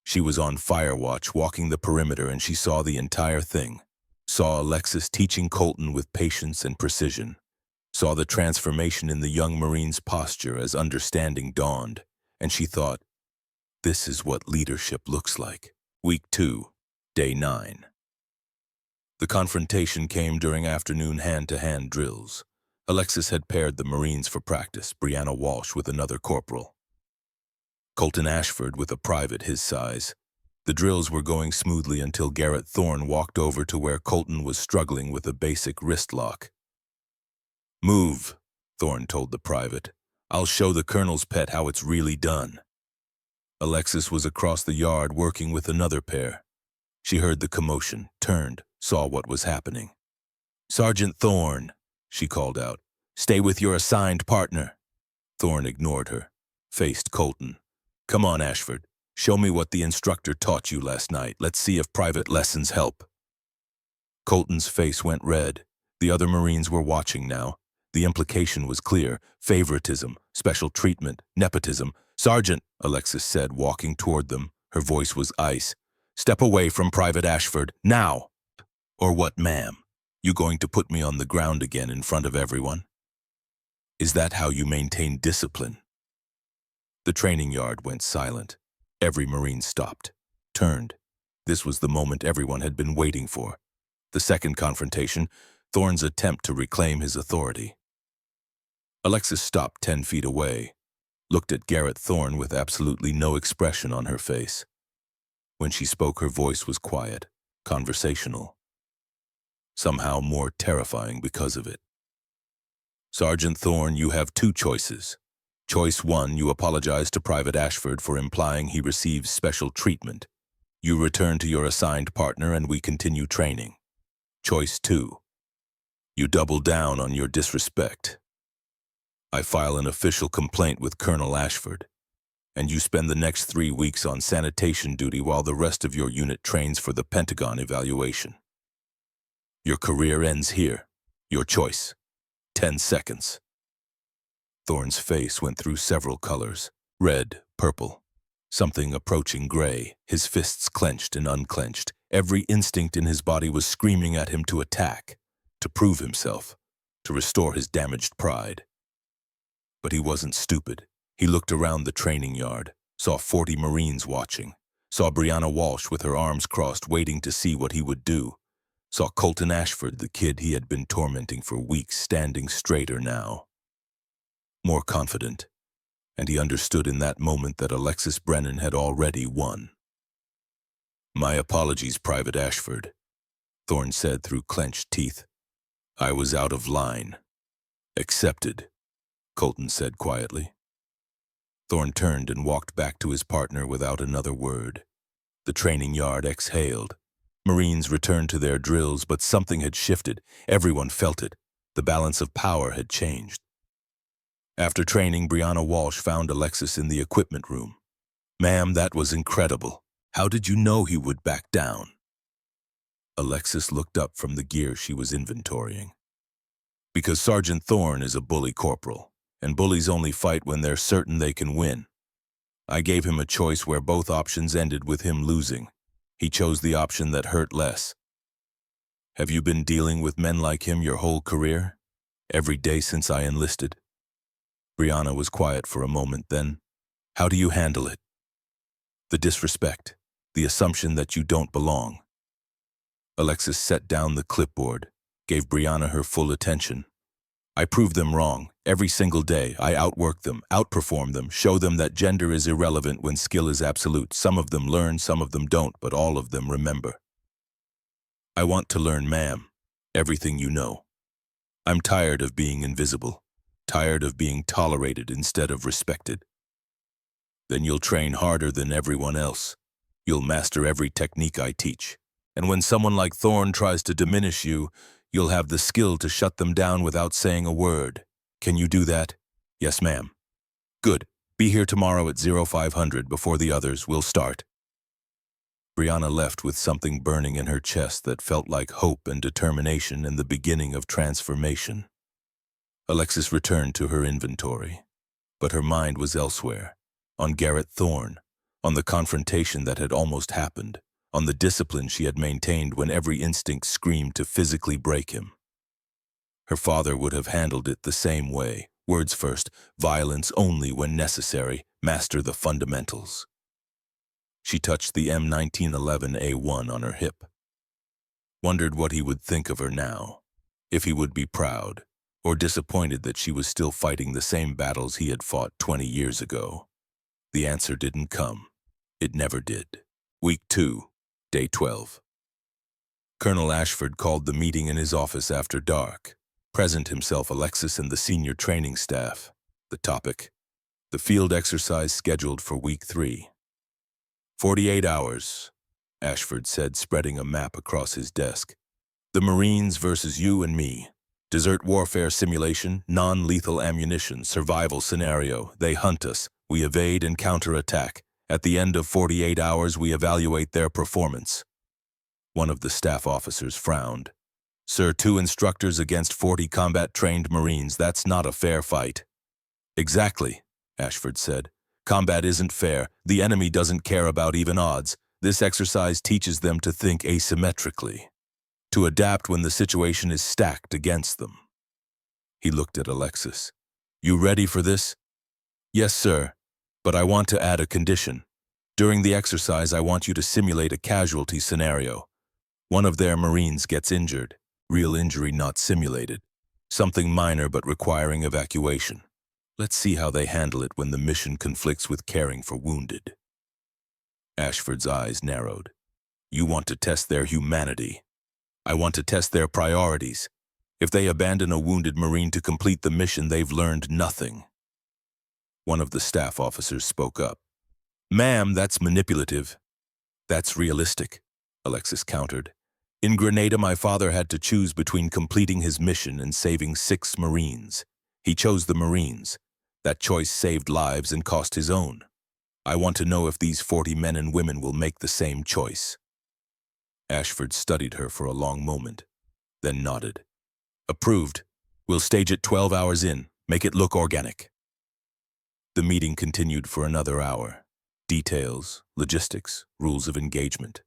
She was on fire watch, walking the perimeter, and she saw the entire thing. Saw Alexis teaching Colton with patience and precision. Saw the transformation in the young Marine's posture as understanding dawned. And she thought, this is what leadership looks like. Week 2. Day 9. The confrontation came during afternoon hand-to-hand drills. Alexis had paired the Marines for practice, Brianna Walsh with another corporal. Colton Ashford with a private his size. The drills were going smoothly until Garrett Thorne walked over to where Colton was struggling with a basic wrist lock. Move, Thorne told the private. I'll show the colonel's pet how it's really done. Alexis was across the yard working with another pair. She heard the commotion, turned, saw what was happening. Sergeant Thorne, she called out. Stay with your assigned partner. Thorne ignored her, faced Colton. Come on, Ashford. Show me what the instructor taught you last night. Let's see if private lessons help. Colton's face went red. The other Marines were watching now. The implication was clear. Favoritism, special treatment, nepotism. Sergeant, Alexis said, walking toward them. Her voice was ice. Step away from Private Ashford, now! Or what, ma'am? You going to put me on the ground again in front of everyone? Is that how you maintain discipline? The training yard went silent. Every Marine stopped, turned. This was the moment everyone had been waiting for. The second confrontation, Thorne's attempt to reclaim his authority. Alexis stopped 10 feet away, looked at Garrett Thorne with absolutely no expression on her face. When she spoke, her voice was quiet, conversational, somehow more terrifying because of it. Sergeant Thorne, you have two choices. Choice 1, you apologize to Private Ashford for implying he receives special treatment. You return to your assigned partner and we continue training. Choice 2, you double down on your disrespect. I file an official complaint with Colonel Ashford, and you spend the next 3 weeks on sanitation duty while the rest of your unit trains for the Pentagon evaluation. Your career ends here. Your choice. 10 seconds. Thorne's face went through several colors. Red, purple, something approaching gray, his fists clenched and unclenched. Every instinct in his body was screaming at him to attack, to prove himself, to restore his damaged pride. But he wasn't stupid. He looked around the training yard, saw 40 Marines watching, saw Brianna Walsh with her arms crossed waiting to see what he would do, saw Colton Ashford, the kid he had been tormenting for weeks, standing straighter now, more confident, and he understood in that moment that Alexis Brennan had already won. My apologies, Private Ashford, Thorne said through clenched teeth. I was out of line. Accepted, Colton said quietly. Thorne turned and walked back to his partner without another word. The training yard exhaled. Marines returned to their drills, but something had shifted. Everyone felt it. The balance of power had changed. After training, Brianna Walsh found Alexis in the equipment room. Ma'am, that was incredible. How did you know he would back down? Alexis looked up from the gear she was inventorying. Because Sergeant Thorne is a bully corporal, and bullies only fight when they're certain they can win. I gave him a choice where both options ended with him losing. He chose the option that hurt less. Have you been dealing with men like him your whole career? Every day since I enlisted? Brianna was quiet for a moment, then, how do you handle it? The disrespect, the assumption that you don't belong. Alexis set down the clipboard, gave Brianna her full attention. I prove them wrong. Every single day, I outwork them, outperform them, show them that gender is irrelevant when skill is absolute. Some of them learn, some of them don't, but all of them remember. I want to learn, ma'am, everything you know. I'm tired of being invisible, tired of being tolerated instead of respected. Then you'll train harder than everyone else. You'll master every technique I teach. And when someone like Thorne tries to diminish you, you'll have the skill to shut them down without saying a word. Can you do that? Yes, ma'am. Good. Be here tomorrow at 0500 before the others. We'll start. Brianna left with something burning in her chest that felt like hope and determination in the beginning of transformation. Alexis returned to her inventory, but her mind was elsewhere, on Garrett Thorne, on the confrontation that had almost happened, on the discipline she had maintained when every instinct screamed to physically break him. Her father would have handled it the same way. Words first, violence only when necessary, master the fundamentals. She touched the M1911A1 on her hip. Wondered what he would think of her now, if he would be proud, or disappointed that she was still fighting the same battles he had fought 20 years ago. The answer didn't come. It never did. Week 2. Day 12. Colonel Ashford called the meeting in his office after dark. Present himself Alexis and the senior training staff. The topic: the field exercise scheduled for week 3. 48 hours, Ashford said, spreading a map across his desk. The Marines versus you and me. Desert warfare simulation, non-lethal ammunition, survival scenario. They hunt us. We evade and counterattack. At the end of 48 hours, we evaluate their performance. One of the staff officers frowned. Sir, 2 instructors against 40 combat-trained Marines. That's not a fair fight. Exactly, Ashford said. Combat isn't fair. The enemy doesn't care about even odds. This exercise teaches them to think asymmetrically, to adapt when the situation is stacked against them. He looked at Alexis. You ready for this? Yes, sir. But I want to add a condition. During the exercise, I want you to simulate a casualty scenario. One of their Marines gets injured. Real injury not simulated. Something minor but requiring evacuation. Let's see how they handle it when the mission conflicts with caring for wounded. Ashford's eyes narrowed. You want to test their humanity. I want to test their priorities. If they abandon a wounded Marine to complete the mission, they've learned nothing. One of the staff officers spoke up. Ma'am, that's manipulative. That's realistic, Alexis countered. In Grenada, my father had to choose between completing his mission and saving 6 Marines. He chose the Marines. That choice saved lives and cost his own. I want to know if these 40 men and women will make the same choice. Ashford studied her for a long moment, then nodded. Approved. We'll stage it 12 hours in. Make it look organic. The meeting continued for another hour. Details, logistics, rules of engagement.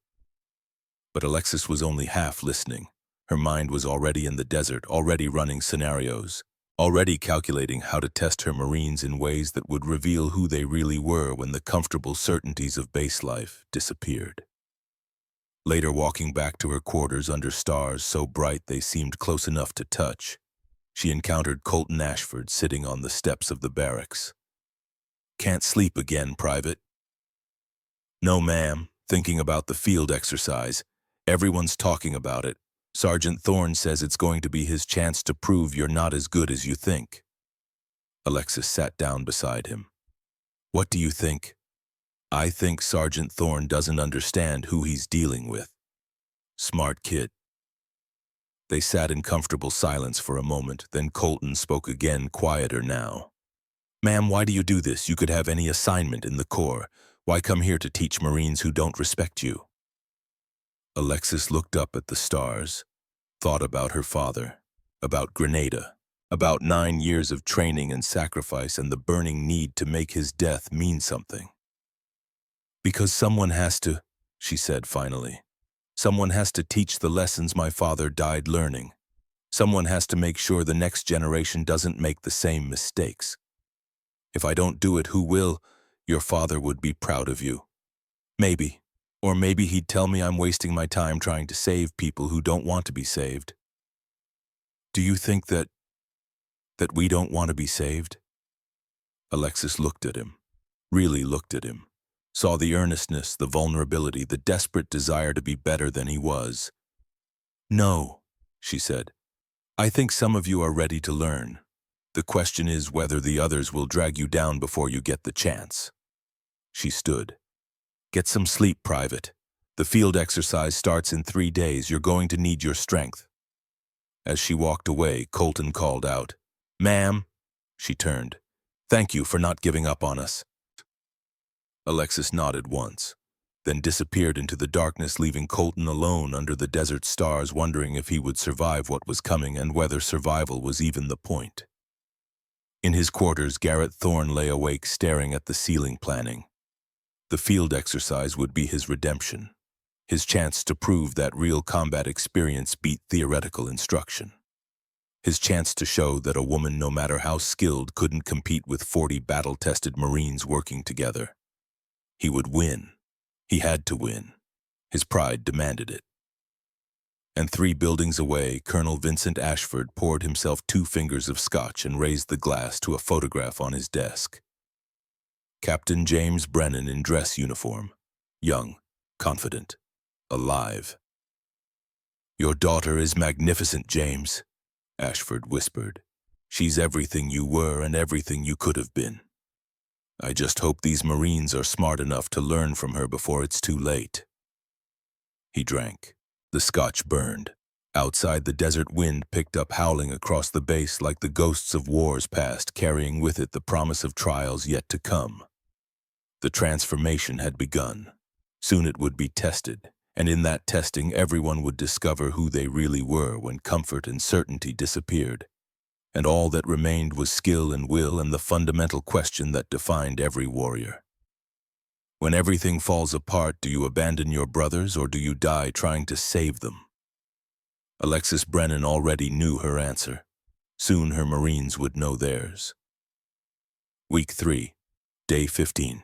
But Alexis was only half listening. Her mind was already in the desert, already running scenarios, already calculating how to test her Marines in ways that would reveal who they really were when the comfortable certainties of base life disappeared. Later, walking back to her quarters under stars so bright they seemed close enough to touch, she encountered Colton Ashford sitting on the steps of the barracks. Can't sleep again, Private? No, ma'am. Thinking about the field exercise. Everyone's talking about it. Sergeant Thorne says it's going to be his chance to prove you're not as good as you think. Alexis sat down beside him. What do you think? I think Sergeant Thorne doesn't understand who he's dealing with. Smart kid. They sat in comfortable silence for a moment, then Colton spoke again, quieter now. Ma'am, why do you do this? You could have any assignment in the Corps. Why come here to teach Marines who don't respect you? Alexis looked up at the stars, thought about her father, about Grenada, about 9 years of training and sacrifice and the burning need to make his death mean something. Because someone has to, she said finally. Someone has to teach the lessons my father died learning. Someone has to make sure the next generation doesn't make the same mistakes. If I don't do it, who will? Your father would be proud of you. Maybe. Or maybe he'd tell me I'm wasting my time trying to save people who don't want to be saved. Do you think that we don't want to be saved? Alexis looked at him, really looked at him, saw the earnestness, the vulnerability, the desperate desire to be better than he was. No, she said. I think some of you are ready to learn. The question is whether the others will drag you down before you get the chance. She stood. Get some sleep, Private. The field exercise starts in 3 days. You're going to need your strength. As she walked away, Colton called out, Ma'am. She turned. Thank you for not giving up on us. Alexis nodded once, then disappeared into the darkness, leaving Colton alone under the desert stars, wondering if he would survive what was coming and whether survival was even the point. In his quarters, Garrett Thorne lay awake, staring at the ceiling, planning. The field exercise would be his redemption, his chance to prove that real combat experience beat theoretical instruction, his chance to show that a woman, no matter how skilled, couldn't compete with 40 battle-tested Marines working together. He would win. He had to win. His pride demanded it. And 3 buildings away, Colonel Vincent Ashford poured himself 2 fingers of scotch and raised the glass to a photograph on his desk. Captain James Brennan in dress uniform, young, confident, alive. Your daughter is magnificent, James, Ashford whispered. She's everything you were and everything you could have been. I just hope these Marines are smart enough to learn from her before it's too late. He drank. The scotch burned. Outside, the desert wind picked up, howling across the base like the ghosts of wars past, carrying with it the promise of trials yet to come. The transformation had begun. Soon it would be tested, and in that testing everyone would discover who they really were when comfort and certainty disappeared. And all that remained was skill and will and the fundamental question that defined every warrior. When everything falls apart, do you abandon your brothers or do you die trying to save them? Alexis Brennan already knew her answer. Soon her Marines would know theirs. Week 3, Day 15.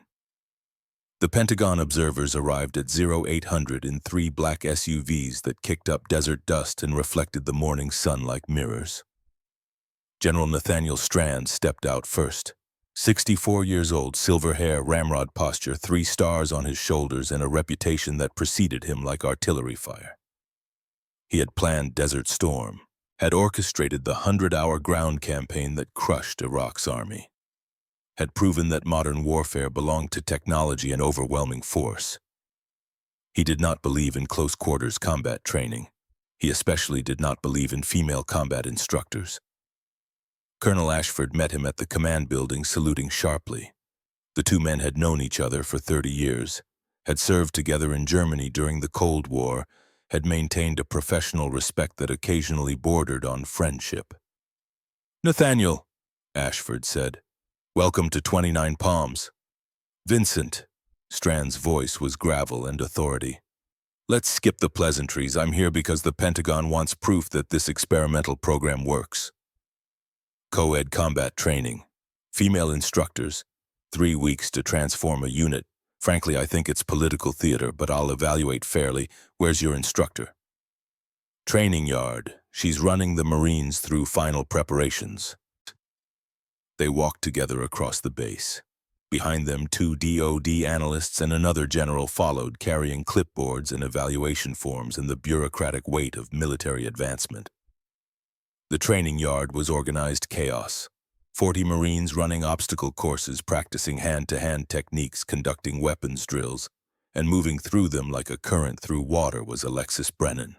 The Pentagon observers arrived at 0800 in 3 black SUVs that kicked up desert dust and reflected the morning sun like mirrors. General Nathaniel Strand stepped out first, 64 years old, silver hair, ramrod posture, 3 stars on his shoulders, and a reputation that preceded him like artillery fire. He had planned Desert Storm, had orchestrated the 100-hour ground campaign that crushed Iraq's army, had proven that modern warfare belonged to technology and overwhelming force. He did not believe in close-quarters combat training. He especially did not believe in female combat instructors. Colonel Ashford met him at the command building, saluting sharply. The two men had known each other for 30 years, had served together in Germany during the Cold War, had maintained a professional respect that occasionally bordered on friendship. "Nathaniel," Ashford said, "welcome to 29 Palms." "Vincent," Strand's voice was gravel and authority. "Let's skip the pleasantries. I'm here because the Pentagon wants proof that this experimental program works. Co-ed combat training, female instructors, 3 weeks to transform a unit. Frankly, I think it's political theater, but I'll evaluate fairly. Where's your instructor?" "Training yard. She's running the Marines through final preparations." They walked together across the base. Behind them, 2 DoD analysts and another general followed, carrying clipboards and evaluation forms and the bureaucratic weight of military advancement. The training yard was organized chaos. 40 Marines running obstacle courses, practicing hand-to-hand techniques, conducting weapons drills, and moving through them like a current through water was Alexis Brennan.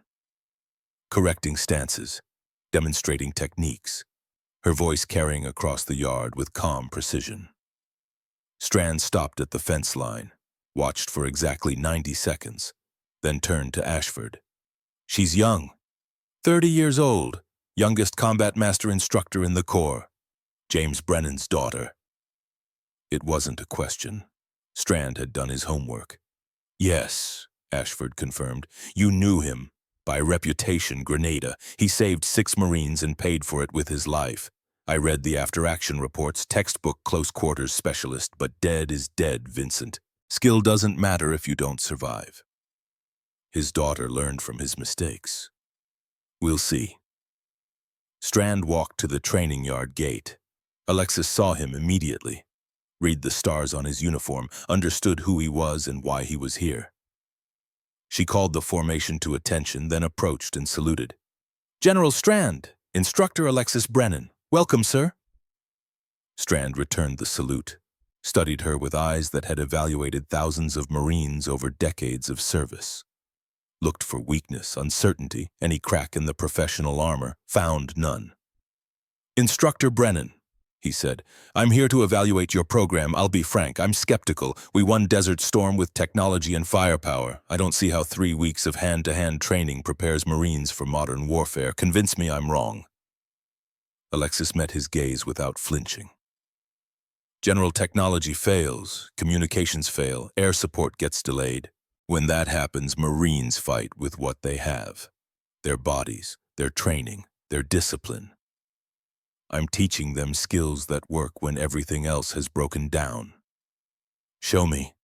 Correcting stances, demonstrating techniques, her voice carrying across the yard with calm precision. Strand stopped at the fence line, watched for exactly 90 seconds, then turned to Ashford. "She's young, 30 years old, youngest combat master instructor in the Corps. James Brennan's daughter." It wasn't a question. Strand had done his homework. "Yes," Ashford confirmed. "You knew him. By reputation, Grenada. He saved 6 Marines and paid for it with his life. I read the after-action reports, textbook close-quarters specialist, but dead is dead, Vincent. Skill doesn't matter if you don't survive." His daughter learned from his mistakes. "We'll see." Strand walked to the training yard gate. Alexis saw him immediately. Read the stars on his uniform, understood who he was and why he was here. She called the formation to attention, then approached and saluted. "General Strand, Instructor Alexis Brennan. Welcome, sir." Strand returned the salute, studied her with eyes that had evaluated thousands of Marines over decades of service. Looked for weakness, uncertainty, any crack in the professional armor, found none. "Instructor Brennan," he said, "I'm here to evaluate your program. I'll be frank, I'm skeptical. We won Desert Storm with technology and firepower. I don't see how 3 weeks of hand-to-hand training prepares Marines for modern warfare. Convince me I'm wrong." Alexis met his gaze without flinching. "General technology fails, communications fail, air support gets delayed. When that happens, Marines fight with what they have. Their bodies, their training, their discipline. I'm teaching them skills that work when everything else has broken down." "Show me."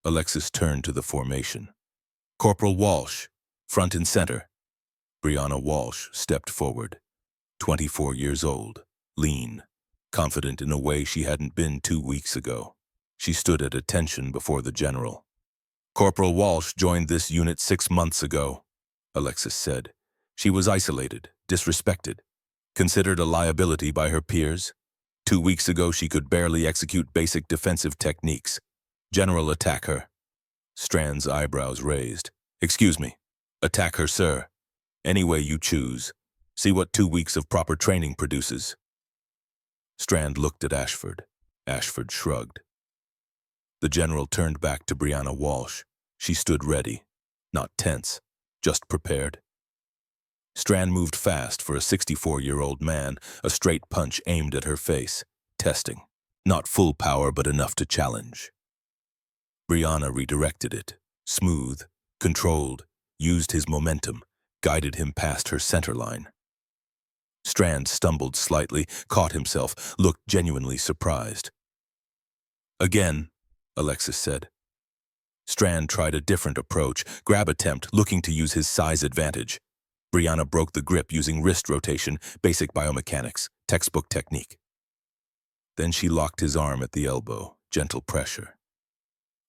Alexis turned to the formation. "Corporal Walsh, front and center." Brianna Walsh stepped forward. 24 years old, lean, confident in a way she hadn't been 2 weeks ago. She stood at attention before the general. "Corporal Walsh joined this unit 6 months ago," Alexis said. "She was isolated, disrespected, considered a liability by her peers. 2 weeks ago she could barely execute basic defensive techniques. General, attack her." Strand's eyebrows raised. "Excuse me. Attack her, sir. Any way you choose. See what 2 weeks of proper training produces." Strand looked at Ashford. Ashford shrugged. The general turned back to Brianna Walsh. She stood ready, not tense, just prepared. Strand moved fast for a 64-year-old man, a straight punch aimed at her face, testing. Not full power, but enough to challenge. Brianna redirected it, smooth, controlled, used his momentum, guided him past her center line. Strand stumbled slightly, caught himself, looked genuinely surprised. "Again," Alexis said. Strand tried a different approach, grab attempt, looking to use his size advantage. Brianna broke the grip using wrist rotation, basic biomechanics, textbook technique. Then she locked his arm at the elbow, gentle pressure.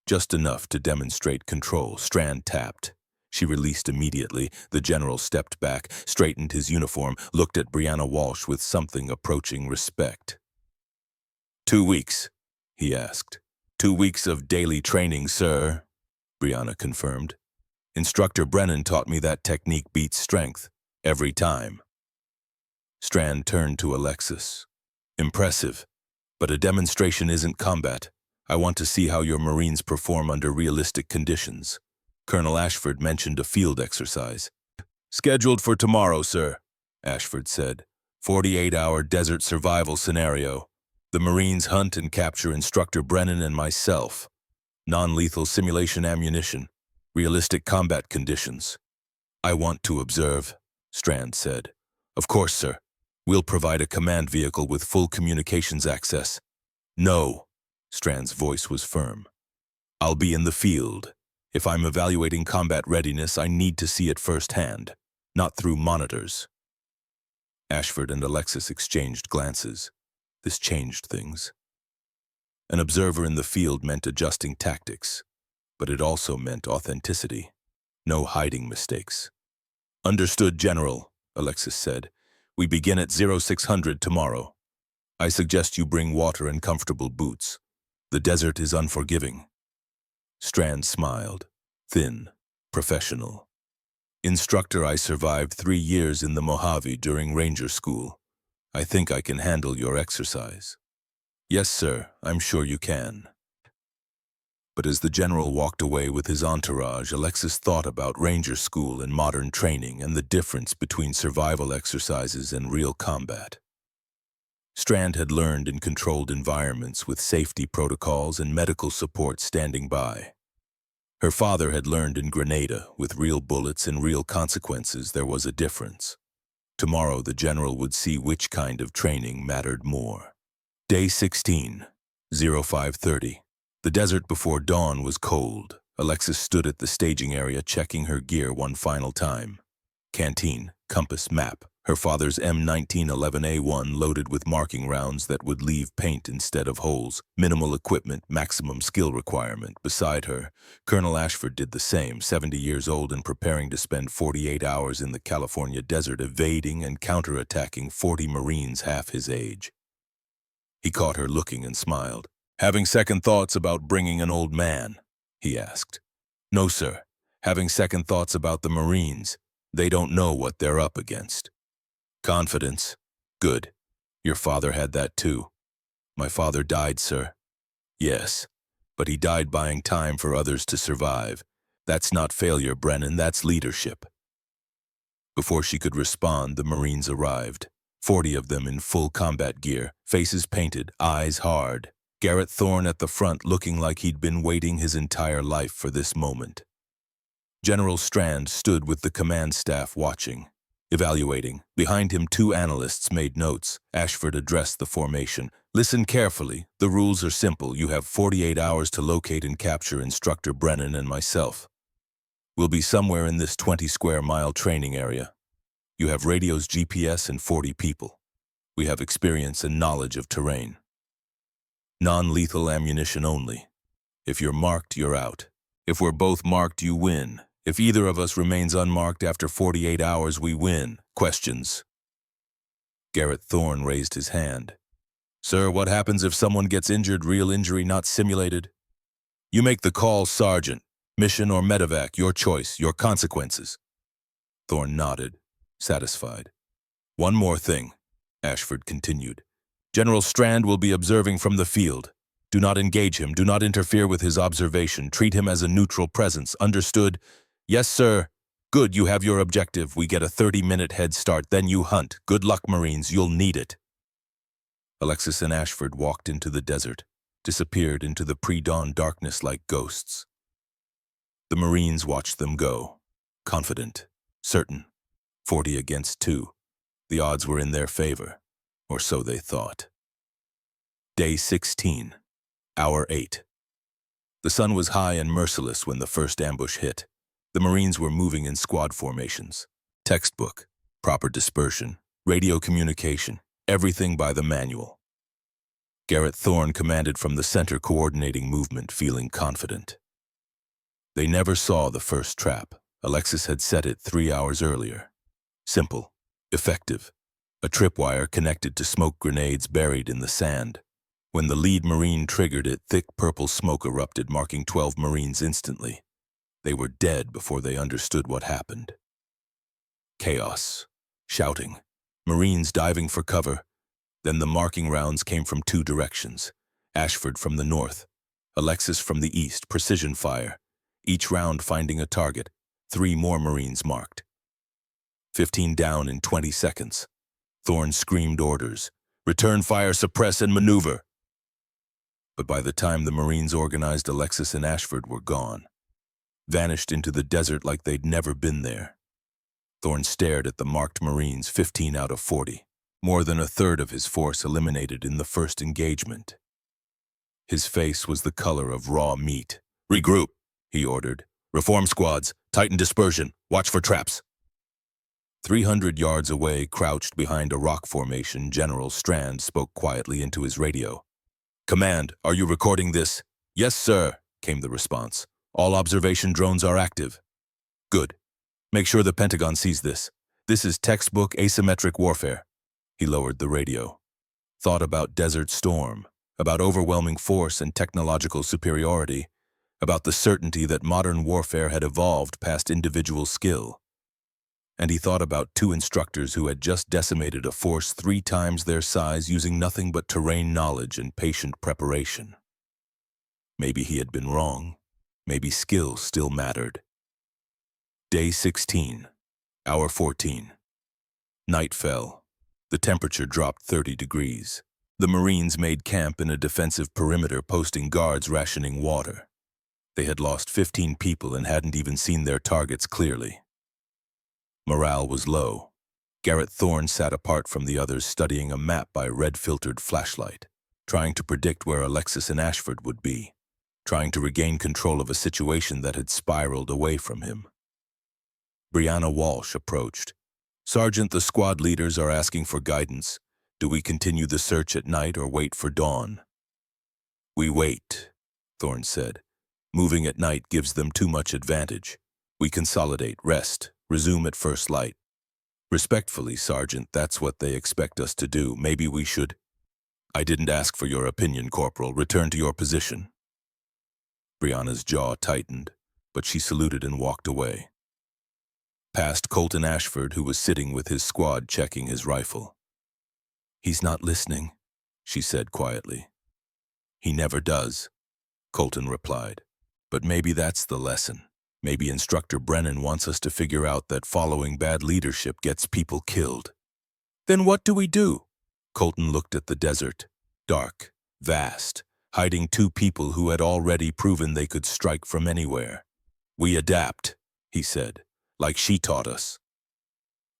Just enough to demonstrate control. Strand tapped. She released immediately. The general stepped back, straightened his uniform, looked at Brianna Walsh with something approaching respect. 2 weeks, he asked. 2 weeks of daily training, sir, Brianna confirmed. Instructor Brennan taught me that technique beats strength, every time. Strand turned to Alexis. Impressive, but a demonstration isn't combat. I want to see how your Marines perform under realistic conditions. Colonel Ashford mentioned a field exercise. Scheduled for tomorrow, sir, Ashford said. 48-hour desert survival scenario. The Marines hunt and capture Instructor Brennan and myself. Non-lethal simulation ammunition. Realistic combat conditions. I want to observe, Strand said. Of course, sir. We'll provide a command vehicle with full communications access. No, Strand's voice was firm. I'll be in the field. If I'm evaluating combat readiness, I need to see it firsthand, not through monitors. Ashford and Alexis exchanged glances. This changed things. An observer in the field meant adjusting tactics, but it also meant authenticity. No hiding mistakes. Understood, General, Alexis said. We begin at 0600 tomorrow. I suggest you bring water and comfortable boots. The desert is unforgiving. Strand smiled. Thin, professional. Instructor, I survived 3 years in the Mojave during Ranger School. I think I can handle your exercise. Yes, sir, I'm sure you can. But as the general walked away with his entourage, Alexis thought about Ranger School and modern training and the difference between survival exercises and real combat. Strand had learned in controlled environments with safety protocols and medical support standing by. Her father had learned in Grenada with real bullets and real consequences. There was a difference. Tomorrow the general would see which kind of training mattered more. Day 16, 0530. The desert before dawn was cold. Alexis stood at the staging area checking her gear one final time. Canteen, compass, map. Her father's M1911A1 loaded with marking rounds that would leave paint instead of holes. Minimal equipment, maximum skill requirement. Beside her, Colonel Ashford did the same, 70 years old and preparing to spend 48 hours in the California desert evading and counterattacking 40 Marines half his age. He caught her looking and smiled. Having second thoughts about bringing an old man? He asked. No, sir. Having second thoughts about the Marines. They don't know what they're up against. Confidence. Good. Your father had that too. My father died, sir. Yes, but he died buying time for others to survive. That's not failure, Brennan, that's leadership. Before she could respond, the Marines arrived. 40 of them in full combat gear, faces painted, eyes hard. Garrett Thorne at the front looking like he'd been waiting his entire life for this moment. General Strand stood with the command staff watching, evaluating. Behind him, 2 analysts made notes. Ashford addressed the formation. Listen carefully. The rules are simple. You have 48 hours to locate and capture Instructor Brennan and myself. We'll be somewhere in this 20-square-mile training area. You have radios, GPS, and 40 people. We have experience and knowledge of terrain. Non-lethal ammunition only. If you're marked, you're out. If we're both marked, you win. If either of us remains unmarked after 48 hours, we win. Questions? Garrett Thorne raised his hand. Sir, what happens if someone gets injured, real injury, not simulated? You make the call, Sergeant. Mission or medevac, your choice, your consequences. Thorne nodded, satisfied. One more thing, Ashford continued. General Strand will be observing from the field. Do not engage him. Do not interfere with his observation. Treat him as a neutral presence. Understood? Yes, sir. Good, you have your objective. We get a 30-minute head start. Then you hunt. Good luck, Marines. You'll need it. Alexis and Ashford walked into the desert, disappeared into the pre-dawn darkness like ghosts. The Marines watched them go. Confident. Certain. 40 against 2. The odds were in their favor. Or so they thought. Day 16, hour 8. The sun was high and merciless when the first ambush hit. The Marines were moving in squad formations. Textbook, proper dispersion, radio communication, everything by the manual. Garrett Thorne commanded from the center, coordinating movement, feeling confident. They never saw the first trap. Alexis had set it 3 hours earlier. Simple, effective. A tripwire connected to smoke grenades buried in the sand. When the lead Marine triggered it, thick purple smoke erupted, marking 12 Marines instantly. They were dead before they understood what happened. Chaos. Shouting. Marines diving for cover. Then the marking rounds came from 2 directions. Ashford from the north, Alexis from the east, precision fire. Each round finding a target. 3 more Marines marked. 15 down in 20 seconds. Thorne screamed orders. Return fire, suppress, and maneuver. But by the time the Marines organized, Alexis and Ashford were gone. Vanished into the desert like they'd never been there. Thorne stared at the marked Marines, 15 out of 40. More than a third of his force eliminated in the first engagement. His face was the color of raw meat. Regroup, he ordered. Reform squads, tighten dispersion, watch for traps. 300 yards away, crouched behind a rock formation, General Strand spoke quietly into his radio. Command, are you recording this? Yes, sir, came the response. All observation drones are active. Good. Make sure the Pentagon sees this. This is textbook asymmetric warfare. He lowered the radio. Thought about Desert Storm, about overwhelming force and technological superiority, about the certainty that modern warfare had evolved past individual skill. And he thought about 2 instructors who had just decimated a force 3 times their size using nothing but terrain knowledge and patient preparation. Maybe he had been wrong. Maybe skill still mattered. Day 16, hour 14. Night fell. The temperature dropped 30 degrees. The Marines made camp in a defensive perimeter, posting guards rationing water. They had lost 15 people and hadn't even seen their targets clearly. Morale was low. Garrett Thorne sat apart from the others, studying a map by red-filtered flashlight, trying to predict where Alexis and Ashford would be, trying to regain control of a situation that had spiraled away from him. Brianna Walsh approached. Sergeant, the squad leaders are asking for guidance. Do we continue the search at night or wait for dawn? We wait, Thorne said. Moving at night gives them too much advantage. We consolidate, rest, resume at first light. Respectfully, Sergeant, that's what they expect us to do. Maybe we should. I didn't ask for your opinion, Corporal. Return to your position. Brianna's jaw tightened, but she saluted and walked away. Past Colton Ashford, who was sitting with his squad checking his rifle. He's not listening, she said quietly. He never does, Colton replied. But maybe that's the lesson. Maybe Instructor Brennan wants us to figure out that following bad leadership gets people killed. Then what do we do? Colton looked at the desert, dark, vast, hiding 2 people who had already proven they could strike from anywhere. We adapt, he said, like she taught us.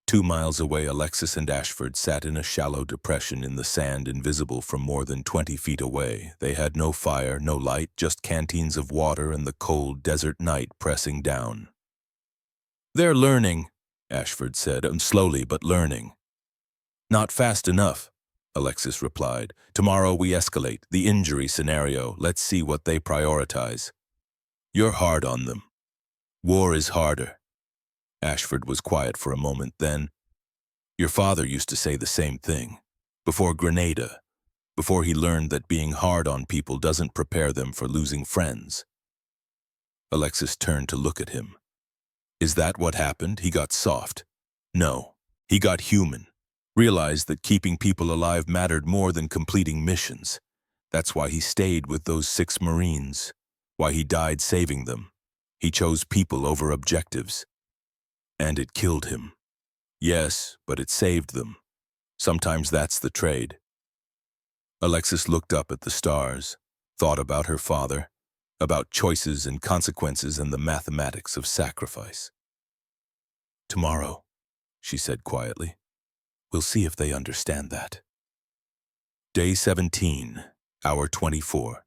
2 miles away, Alexis and Ashford sat in a shallow depression in the sand, invisible from more than 20 feet away. They had no fire, no light, just canteens of water and the cold desert night pressing down. They're learning, Ashford said, slowly but learning. Not fast enough, Alexis replied. Tomorrow we escalate the injury scenario. Let's see what they prioritize. You're hard on them. War is harder. Ashford was quiet for a moment, then, your father used to say the same thing. Before Grenada, before he learned that being hard on people doesn't prepare them for losing friends. Alexis turned to look at him. Is that what happened? He got soft. No, he got human. Realized that keeping people alive mattered more than completing missions. That's why he stayed with those 6 Marines. Why he died saving them. He chose people over objectives. And it killed him. Yes, but it saved them. Sometimes that's the trade. Alexis looked up at the stars, thought about her father, about choices and consequences and the mathematics of sacrifice. Tomorrow, she said quietly, we'll see if they understand that. Day 17, hour 24.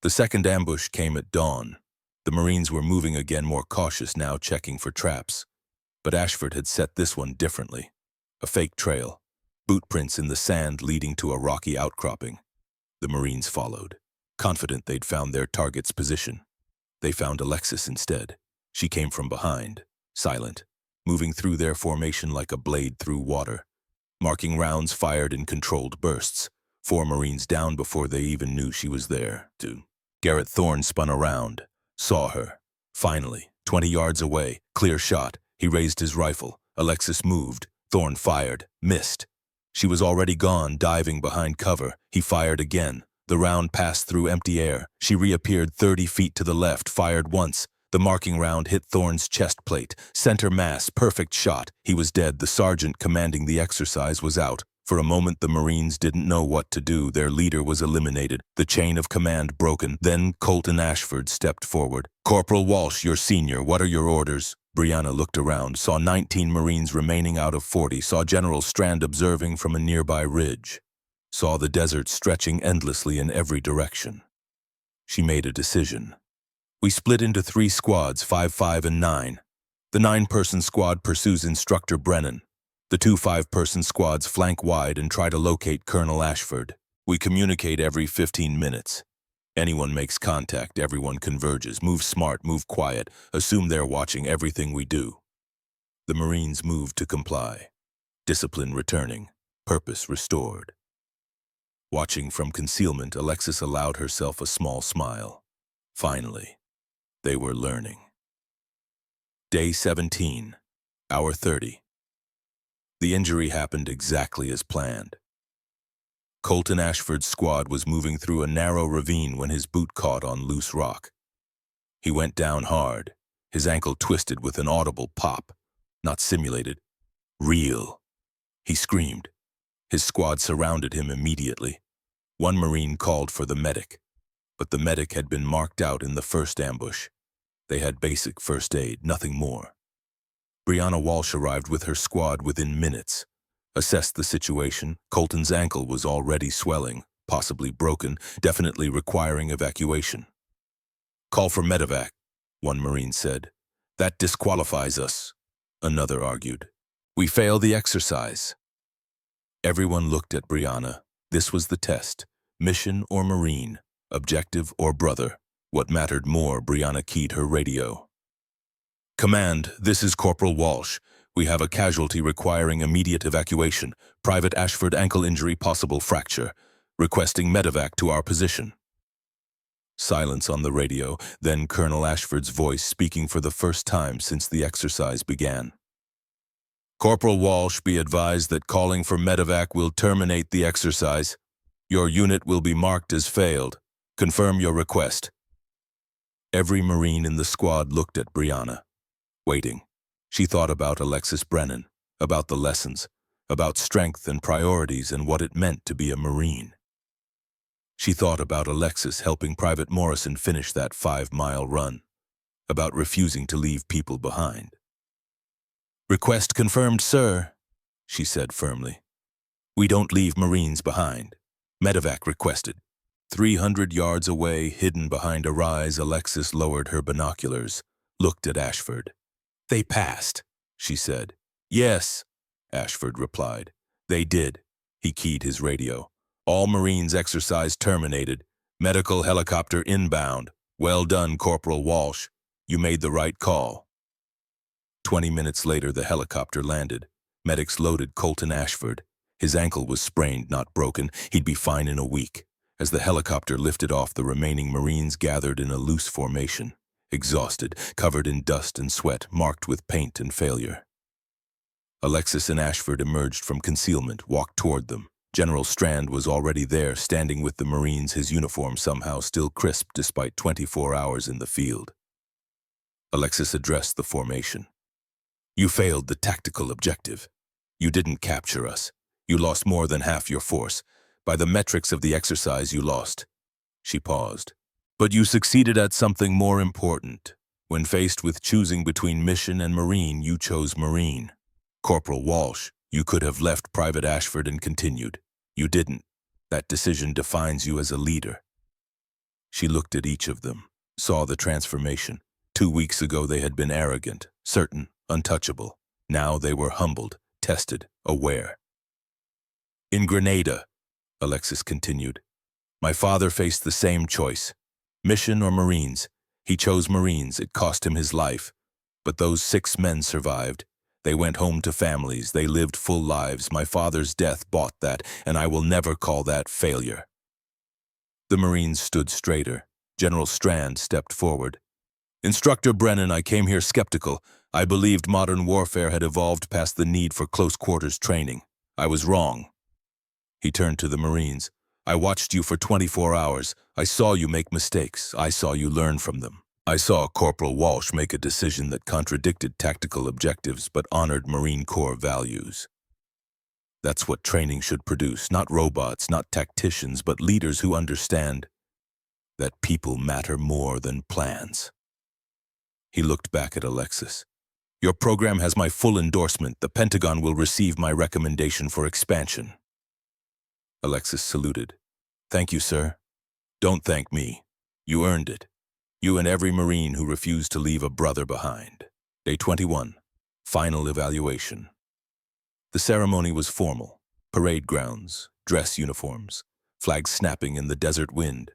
The second ambush came at dawn. The Marines were moving again, more cautious now, checking for traps. But Ashford had set this one differently. A fake trail, boot prints in the sand leading to a rocky outcropping. The Marines followed, confident they'd found their target's position. They found Alexis instead. She came from behind, silent, moving through their formation like a blade through water, marking rounds fired in controlled bursts. 4 Marines down before they even knew she was there, too. Garrett Thorne spun around, saw her. Finally, 20 yards away, clear shot. He raised his rifle. Alexis moved. Thorne fired, missed. She was already gone, diving behind cover. He fired again. The round passed through empty air. She reappeared 30 feet to the left, fired once. The marking round hit Thorne's chest plate. Center mass, perfect shot. He was dead. The sergeant commanding the exercise was out. For a moment, the Marines didn't know what to do. Their leader was eliminated, the chain of command broken. Then Colton Ashford stepped forward. "Corporal Walsh, you're senior. What are your orders?" Brianna looked around, saw 19 Marines remaining out of 40, saw General Strand observing from a nearby ridge, saw the desert stretching endlessly in every direction. She made a decision. "We split into 3 squads, 5, 5, and 9. The 9-person squad pursues Instructor Brennan. The 2 5-person squads flank wide and try to locate Colonel Ashford. We communicate every 15 minutes. Anyone makes contact, everyone converges. Move smart, move quiet. Assume they're watching everything we do." The Marines moved to comply. Discipline returning, purpose restored. Watching from concealment, Alexis allowed herself a small smile. Finally, they were learning. Day 17, hour 30. The injury happened exactly as planned. Colton Ashford's squad was moving through a narrow ravine when his boot caught on loose rock. He went down hard, his ankle twisted with an audible pop. Not simulated, real. He screamed. His squad surrounded him immediately. 1 Marine called for the medic, but the medic had been marked out in the first ambush. They had basic first aid, nothing more. Brianna Walsh arrived with her squad within minutes. Assessed the situation. Colton's ankle was already swelling, possibly broken, definitely requiring evacuation. "Call for medevac," 1 Marine said. "That disqualifies us," another argued. "We fail the exercise." Everyone looked at Brianna. This was the test. Mission or Marine, objective or brother. What mattered more, Brianna keyed her radio. "Command, this is Corporal Walsh. We have a casualty requiring immediate evacuation. Private Ashford ankle injury, possible fracture. Requesting medevac to our position." Silence on the radio, then Colonel Ashford's voice speaking for the first time since the exercise began. "Corporal Walsh, be advised that calling for medevac will terminate the exercise. Your unit will be marked as failed. Confirm your request." Every Marine in the squad looked at Brianna, waiting. She thought about Alexis Brennan, about the lessons, about strength and priorities and what it meant to be a Marine. She thought about Alexis helping Private Morrison finish that 5-mile run, about refusing to leave people behind. "Request confirmed, sir," she said firmly. "We don't leave Marines behind. Medevac requested." 300 yards away, hidden behind a rise, Alexis lowered her binoculars, looked at Ashford. "They passed," she said. "Yes," Ashford replied. "They did." He keyed his radio. "All Marines exercise terminated. Medical helicopter inbound. Well done, Corporal Walsh. You made the right call." 20 minutes later, the helicopter landed. Medics loaded Colton Ashford. His ankle was sprained, not broken. He'd be fine in a week. As the helicopter lifted off, the remaining Marines gathered in a loose formation, exhausted, covered in dust and sweat, marked with paint and failure. Alexis and Ashford emerged from concealment, walked toward them. General Strand was already there, standing with the Marines, his uniform somehow still crisp despite 24 hours in the field. Alexis addressed the formation. "You failed the tactical objective. You didn't capture us. You lost more than half your force. By the metrics of the exercise, you lost." She paused. "But you succeeded at something more important. When faced with choosing between mission and Marine, you chose Marine. Corporal Walsh, you could have left Private Ashford and continued. You didn't. That decision defines you as a leader." She looked at each of them, saw the transformation. 2 weeks ago they had been arrogant, certain, untouchable. Now they were humbled, tested, aware. "In Grenada," Alexis continued, My father faced the same choice. Mission or Marines? He chose Marines. It cost him his life. But those 6 men survived. They went home to families. They lived full lives. My father's death bought that, and I will never call that failure. The Marines stood straighter. General Strand stepped forward. Instructor Brennan, I came here skeptical. I believed modern warfare had evolved past the need for close-quarters training. I was wrong. He turned to the Marines. I watched you for 24 hours. I saw you make mistakes. I saw you learn from them. I saw Corporal Walsh make a decision that contradicted tactical objectives but honored Marine Corps values. That's what training should produce, not robots, not tacticians, but leaders who understand that people matter more than plans. He looked back at Alexis. Your program has my full endorsement. The Pentagon will receive my recommendation for expansion. Alexis saluted. Thank you, sir. Don't thank me. You earned it. You and every Marine who refused to leave a brother behind. Day 21. Final evaluation. The ceremony was formal. Parade grounds, dress uniforms, flags snapping in the desert wind.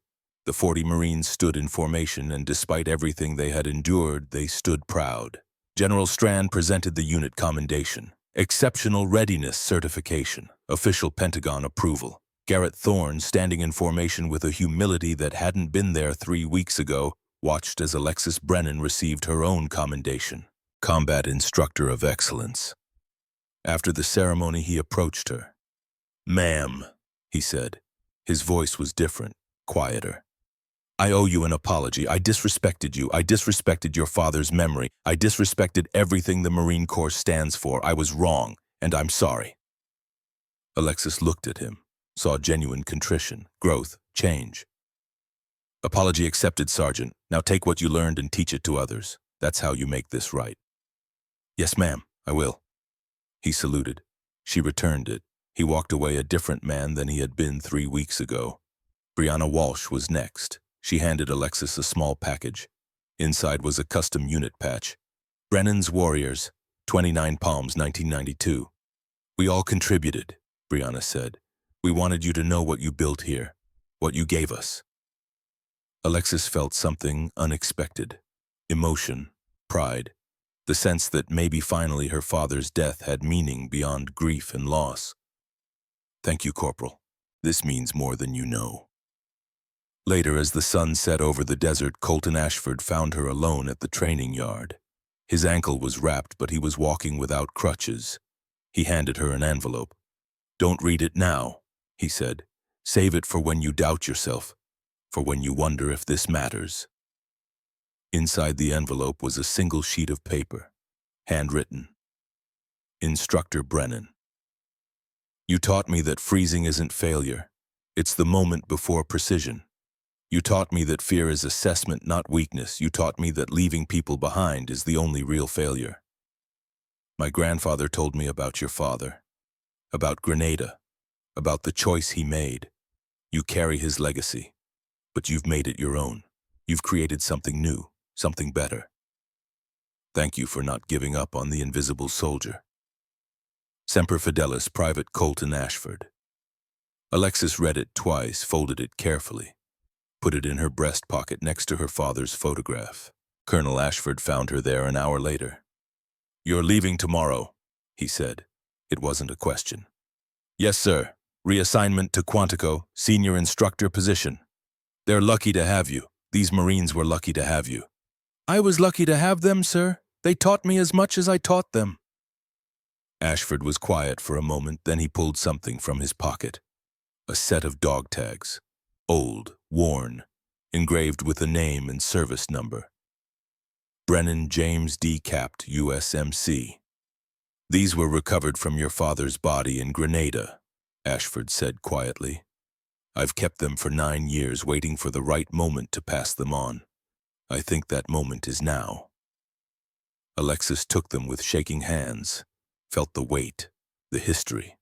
The 40 Marines stood in formation, and despite everything they had endured, they stood proud. General Strand presented the unit commendation. Exceptional Readiness Certification. Official Pentagon approval. Garrett Thorne, standing in formation with a humility that hadn't been there 3 weeks ago, watched as Alexis Brennan received her own commendation. Combat Instructor of Excellence. After the ceremony, he approached her. Ma'am, he said. His voice was different, quieter. I owe you an apology. I disrespected you. I disrespected your father's memory. I disrespected everything the Marine Corps stands for. I was wrong, and I'm sorry. Alexis looked at him, saw genuine contrition, growth, change. Apology accepted, Sergeant. Now take what you learned and teach it to others. That's how you make this right. Yes, ma'am, I will. He saluted. She returned it. He walked away a different man than he had been 3 weeks ago. Brianna Walsh was next. She handed Alexis a small package. Inside was a custom unit patch. Brennan's Warriors, 29 Palms, 1992. We all contributed, Brianna said. We wanted you to know what you built here, what you gave us. Alexis felt something unexpected. Emotion, pride, the sense that maybe finally her father's death had meaning beyond grief and loss. Thank you, Corporal. This means more than you know. Later, as the sun set over the desert, Colton Ashford found her alone at the training yard. His ankle was wrapped, but he was walking without crutches. He handed her an envelope. Don't read it now, he said. Save it for when you doubt yourself, for when you wonder if this matters. Inside the envelope was a single sheet of paper, handwritten. Instructor Brennan. You taught me that freezing isn't failure. It's the moment before precision. You taught me that fear is assessment, not weakness. You taught me that leaving people behind is the only real failure. My grandfather told me about your father, about Grenada, about the choice he made. You carry his legacy, but you've made it your own. You've created something new, something better. Thank you for not giving up on the invisible soldier. Semper Fidelis, Private Colton Ashford. Alexis read it twice, folded it carefully, put it in her breast pocket next to her father's photograph. Colonel Ashford found her there an hour later. You're leaving tomorrow, he said. It wasn't a question. Yes, sir. Reassignment to Quantico, senior instructor position. They're lucky to have you. These Marines were lucky to have you. I was lucky to have them, sir. They taught me as much as I taught them. Ashford was quiet for a moment, then he pulled something from his pocket. A set of dog tags. Old, worn, engraved with a name and service number. Brennan James D. Capt, USMC. These were recovered from your father's body in Grenada, Ashford said quietly. I've kept them for 9 years, waiting for the right moment to pass them on. I think that moment is now. Alexis took them with shaking hands, felt the weight, the history,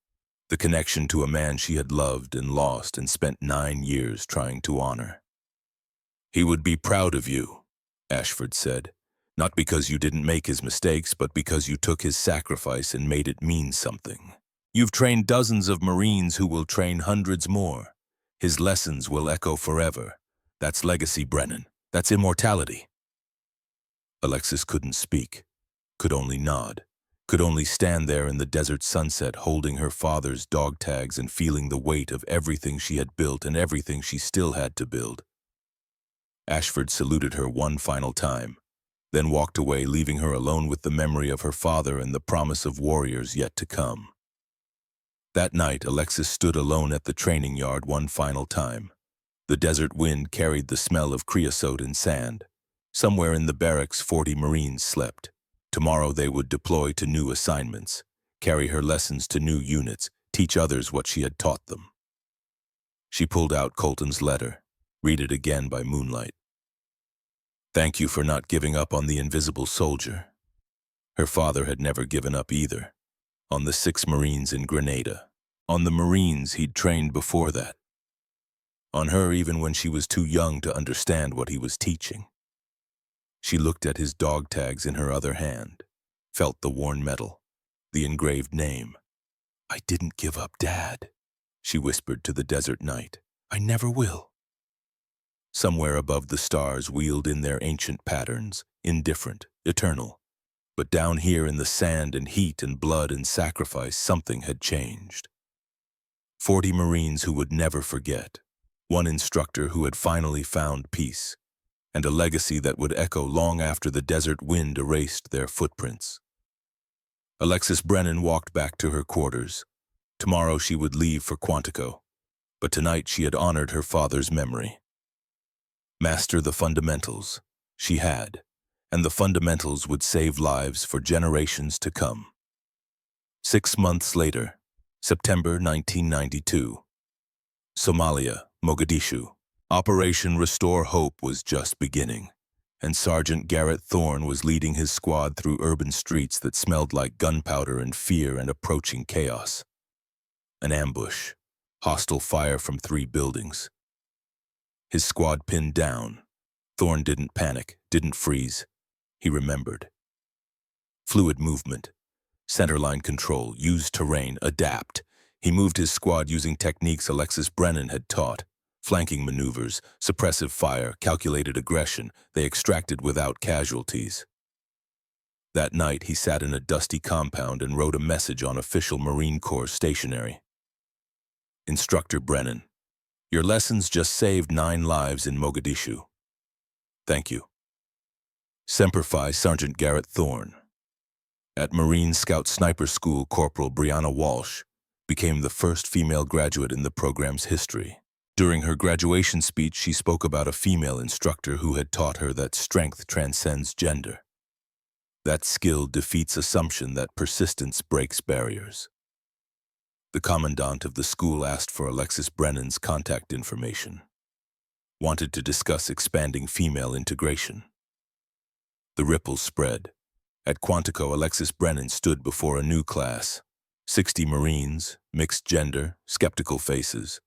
the connection to a man she had loved and lost and spent 9 years trying to honor. He would be proud of you, Ashford said, not because you didn't make his mistakes, but because you took his sacrifice and made it mean something. You've trained dozens of Marines who will train hundreds more. His lessons will echo forever. That's legacy, Brennan. That's immortality. Alexis couldn't speak, could only nod, could only stand there in the desert sunset holding her father's dog tags and feeling the weight of everything she had built and everything she still had to build. Ashford saluted her one final time, then walked away, leaving her alone with the memory of her father and the promise of warriors yet to come. That night, Alexis stood alone at the training yard one final time. The desert wind carried the smell of creosote and sand. Somewhere in the barracks, 40 Marines slept. Tomorrow they would deploy to new assignments, carry her lessons to new units, teach others what she had taught them. She pulled out Colton's letter, read it again by moonlight. Thank you for not giving up on the invisible soldier. Her father had never given up either. On the 6 Marines in Grenada. On the Marines he'd trained before that. On her even when she was too young to understand what he was teaching. She looked at his dog tags in her other hand, felt the worn metal, the engraved name. I didn't give up, Dad, she whispered to the desert night. I never will. Somewhere above the stars wheeled in their ancient patterns, indifferent, eternal. But down here in the sand and heat and blood and sacrifice, something had changed. 40 Marines who would never forget, one instructor who had finally found peace, and a legacy that would echo long after the desert wind erased their footprints. Alexis Brennan walked back to her quarters. Tomorrow she would leave for Quantico, but tonight she had honored her father's memory. Master the fundamentals, she had, and the fundamentals would save lives for generations to come. 6 months later, September 1992. Somalia, Mogadishu. Operation Restore Hope was just beginning, and Sergeant Garrett Thorne was leading his squad through urban streets that smelled like gunpowder and fear and approaching chaos. An ambush, hostile fire from 3 buildings. His squad pinned down. Thorne didn't panic, didn't freeze. He remembered. Fluid movement, centerline control, use terrain, adapt. He moved his squad using techniques Alexis Brennan had taught. Flanking maneuvers, suppressive fire, calculated aggression, they extracted without casualties. That night, he sat in a dusty compound and wrote a message on official Marine Corps stationery. Instructor Brennan, your lessons just saved 9 lives in Mogadishu. Thank you. Semper Fi, Sergeant Garrett Thorne. At Marine Scout Sniper School, Corporal Brianna Walsh became the first female graduate in the program's history. During her graduation speech, she spoke about a female instructor who had taught her that strength transcends gender. That skill defeats assumption, that persistence breaks barriers. The commandant of the school asked for Alexis Brennan's contact information. Wanted to discuss expanding female integration. The ripples spread. At Quantico, Alexis Brennan stood before a new class. 60 Marines, mixed gender, skeptical faces.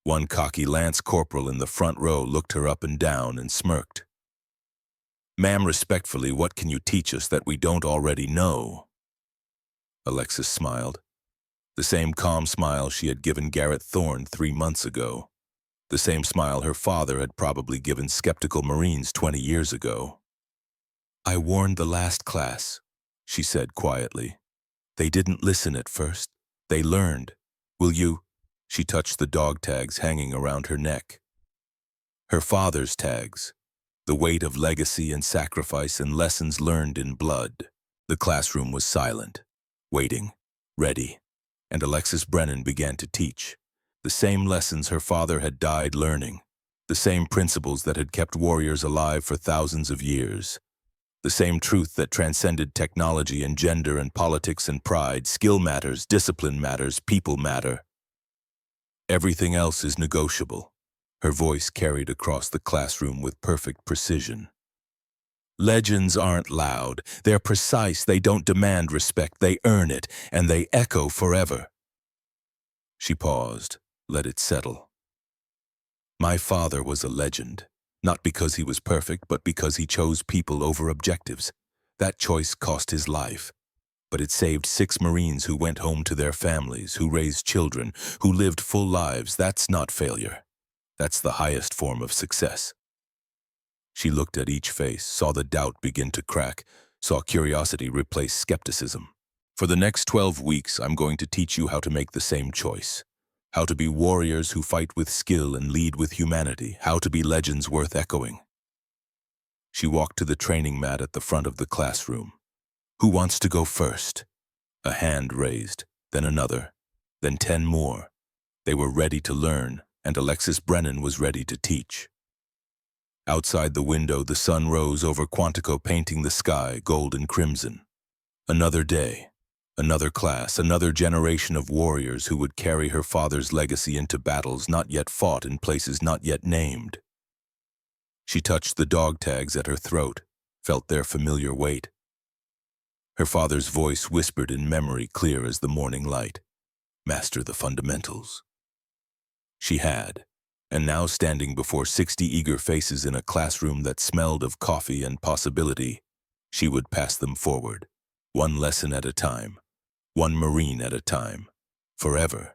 One cocky lance corporal in the front row looked her up and down and smirked. Ma'am, respectfully, what can you teach us that we don't already know? Alexis smiled. The same calm smile she had given Garrett Thorne 3 months ago. The same smile her father had probably given skeptical Marines 20 years ago. I warned the last class, she said quietly. They didn't listen at first. They learned. Will you? She touched the dog tags hanging around her neck. Her father's tags, the weight of legacy and sacrifice and lessons learned in blood. The classroom was silent, waiting, ready, and Alexis Brennan began to teach. The same lessons her father had died learning, the same principles that had kept warriors alive for thousands of years, the same truth that transcended technology and gender and politics and pride. Skill matters, discipline matters, people matter. Everything else is negotiable. Her voice carried across the classroom with perfect precision. Legends aren't loud. They're precise. They don't demand respect. They earn it, and they echo forever. She paused, let it settle. My father was a legend, not because he was perfect, but because he chose people over objectives. That choice cost his life. but it saved 6 Marines who went home to their families, who raised children, who lived full lives. That's not failure. That's the highest form of success. She looked at each face, saw the doubt begin to crack, saw curiosity replace skepticism. For the next 12 weeks, I'm going to teach you how to make the same choice. How to be warriors who fight with skill and lead with humanity. How to be legends worth echoing. She walked to the training mat at the front of the classroom. Who wants to go first? A hand raised, then another, then 10 more. They were ready to learn, and Alexis Brennan was ready to teach. Outside the window, the sun rose over Quantico, painting the sky gold and crimson. Another day, another class, another generation of warriors who would carry her father's legacy into battles not yet fought in places not yet named. She touched the dog tags at her throat, felt their familiar weight. Her father's voice whispered in memory, clear as the morning light. Master the fundamentals. She had. And now, standing before 60 eager faces in a classroom that smelled of coffee and possibility, she would pass them forward, one lesson at a time, one Marine at a time, forever.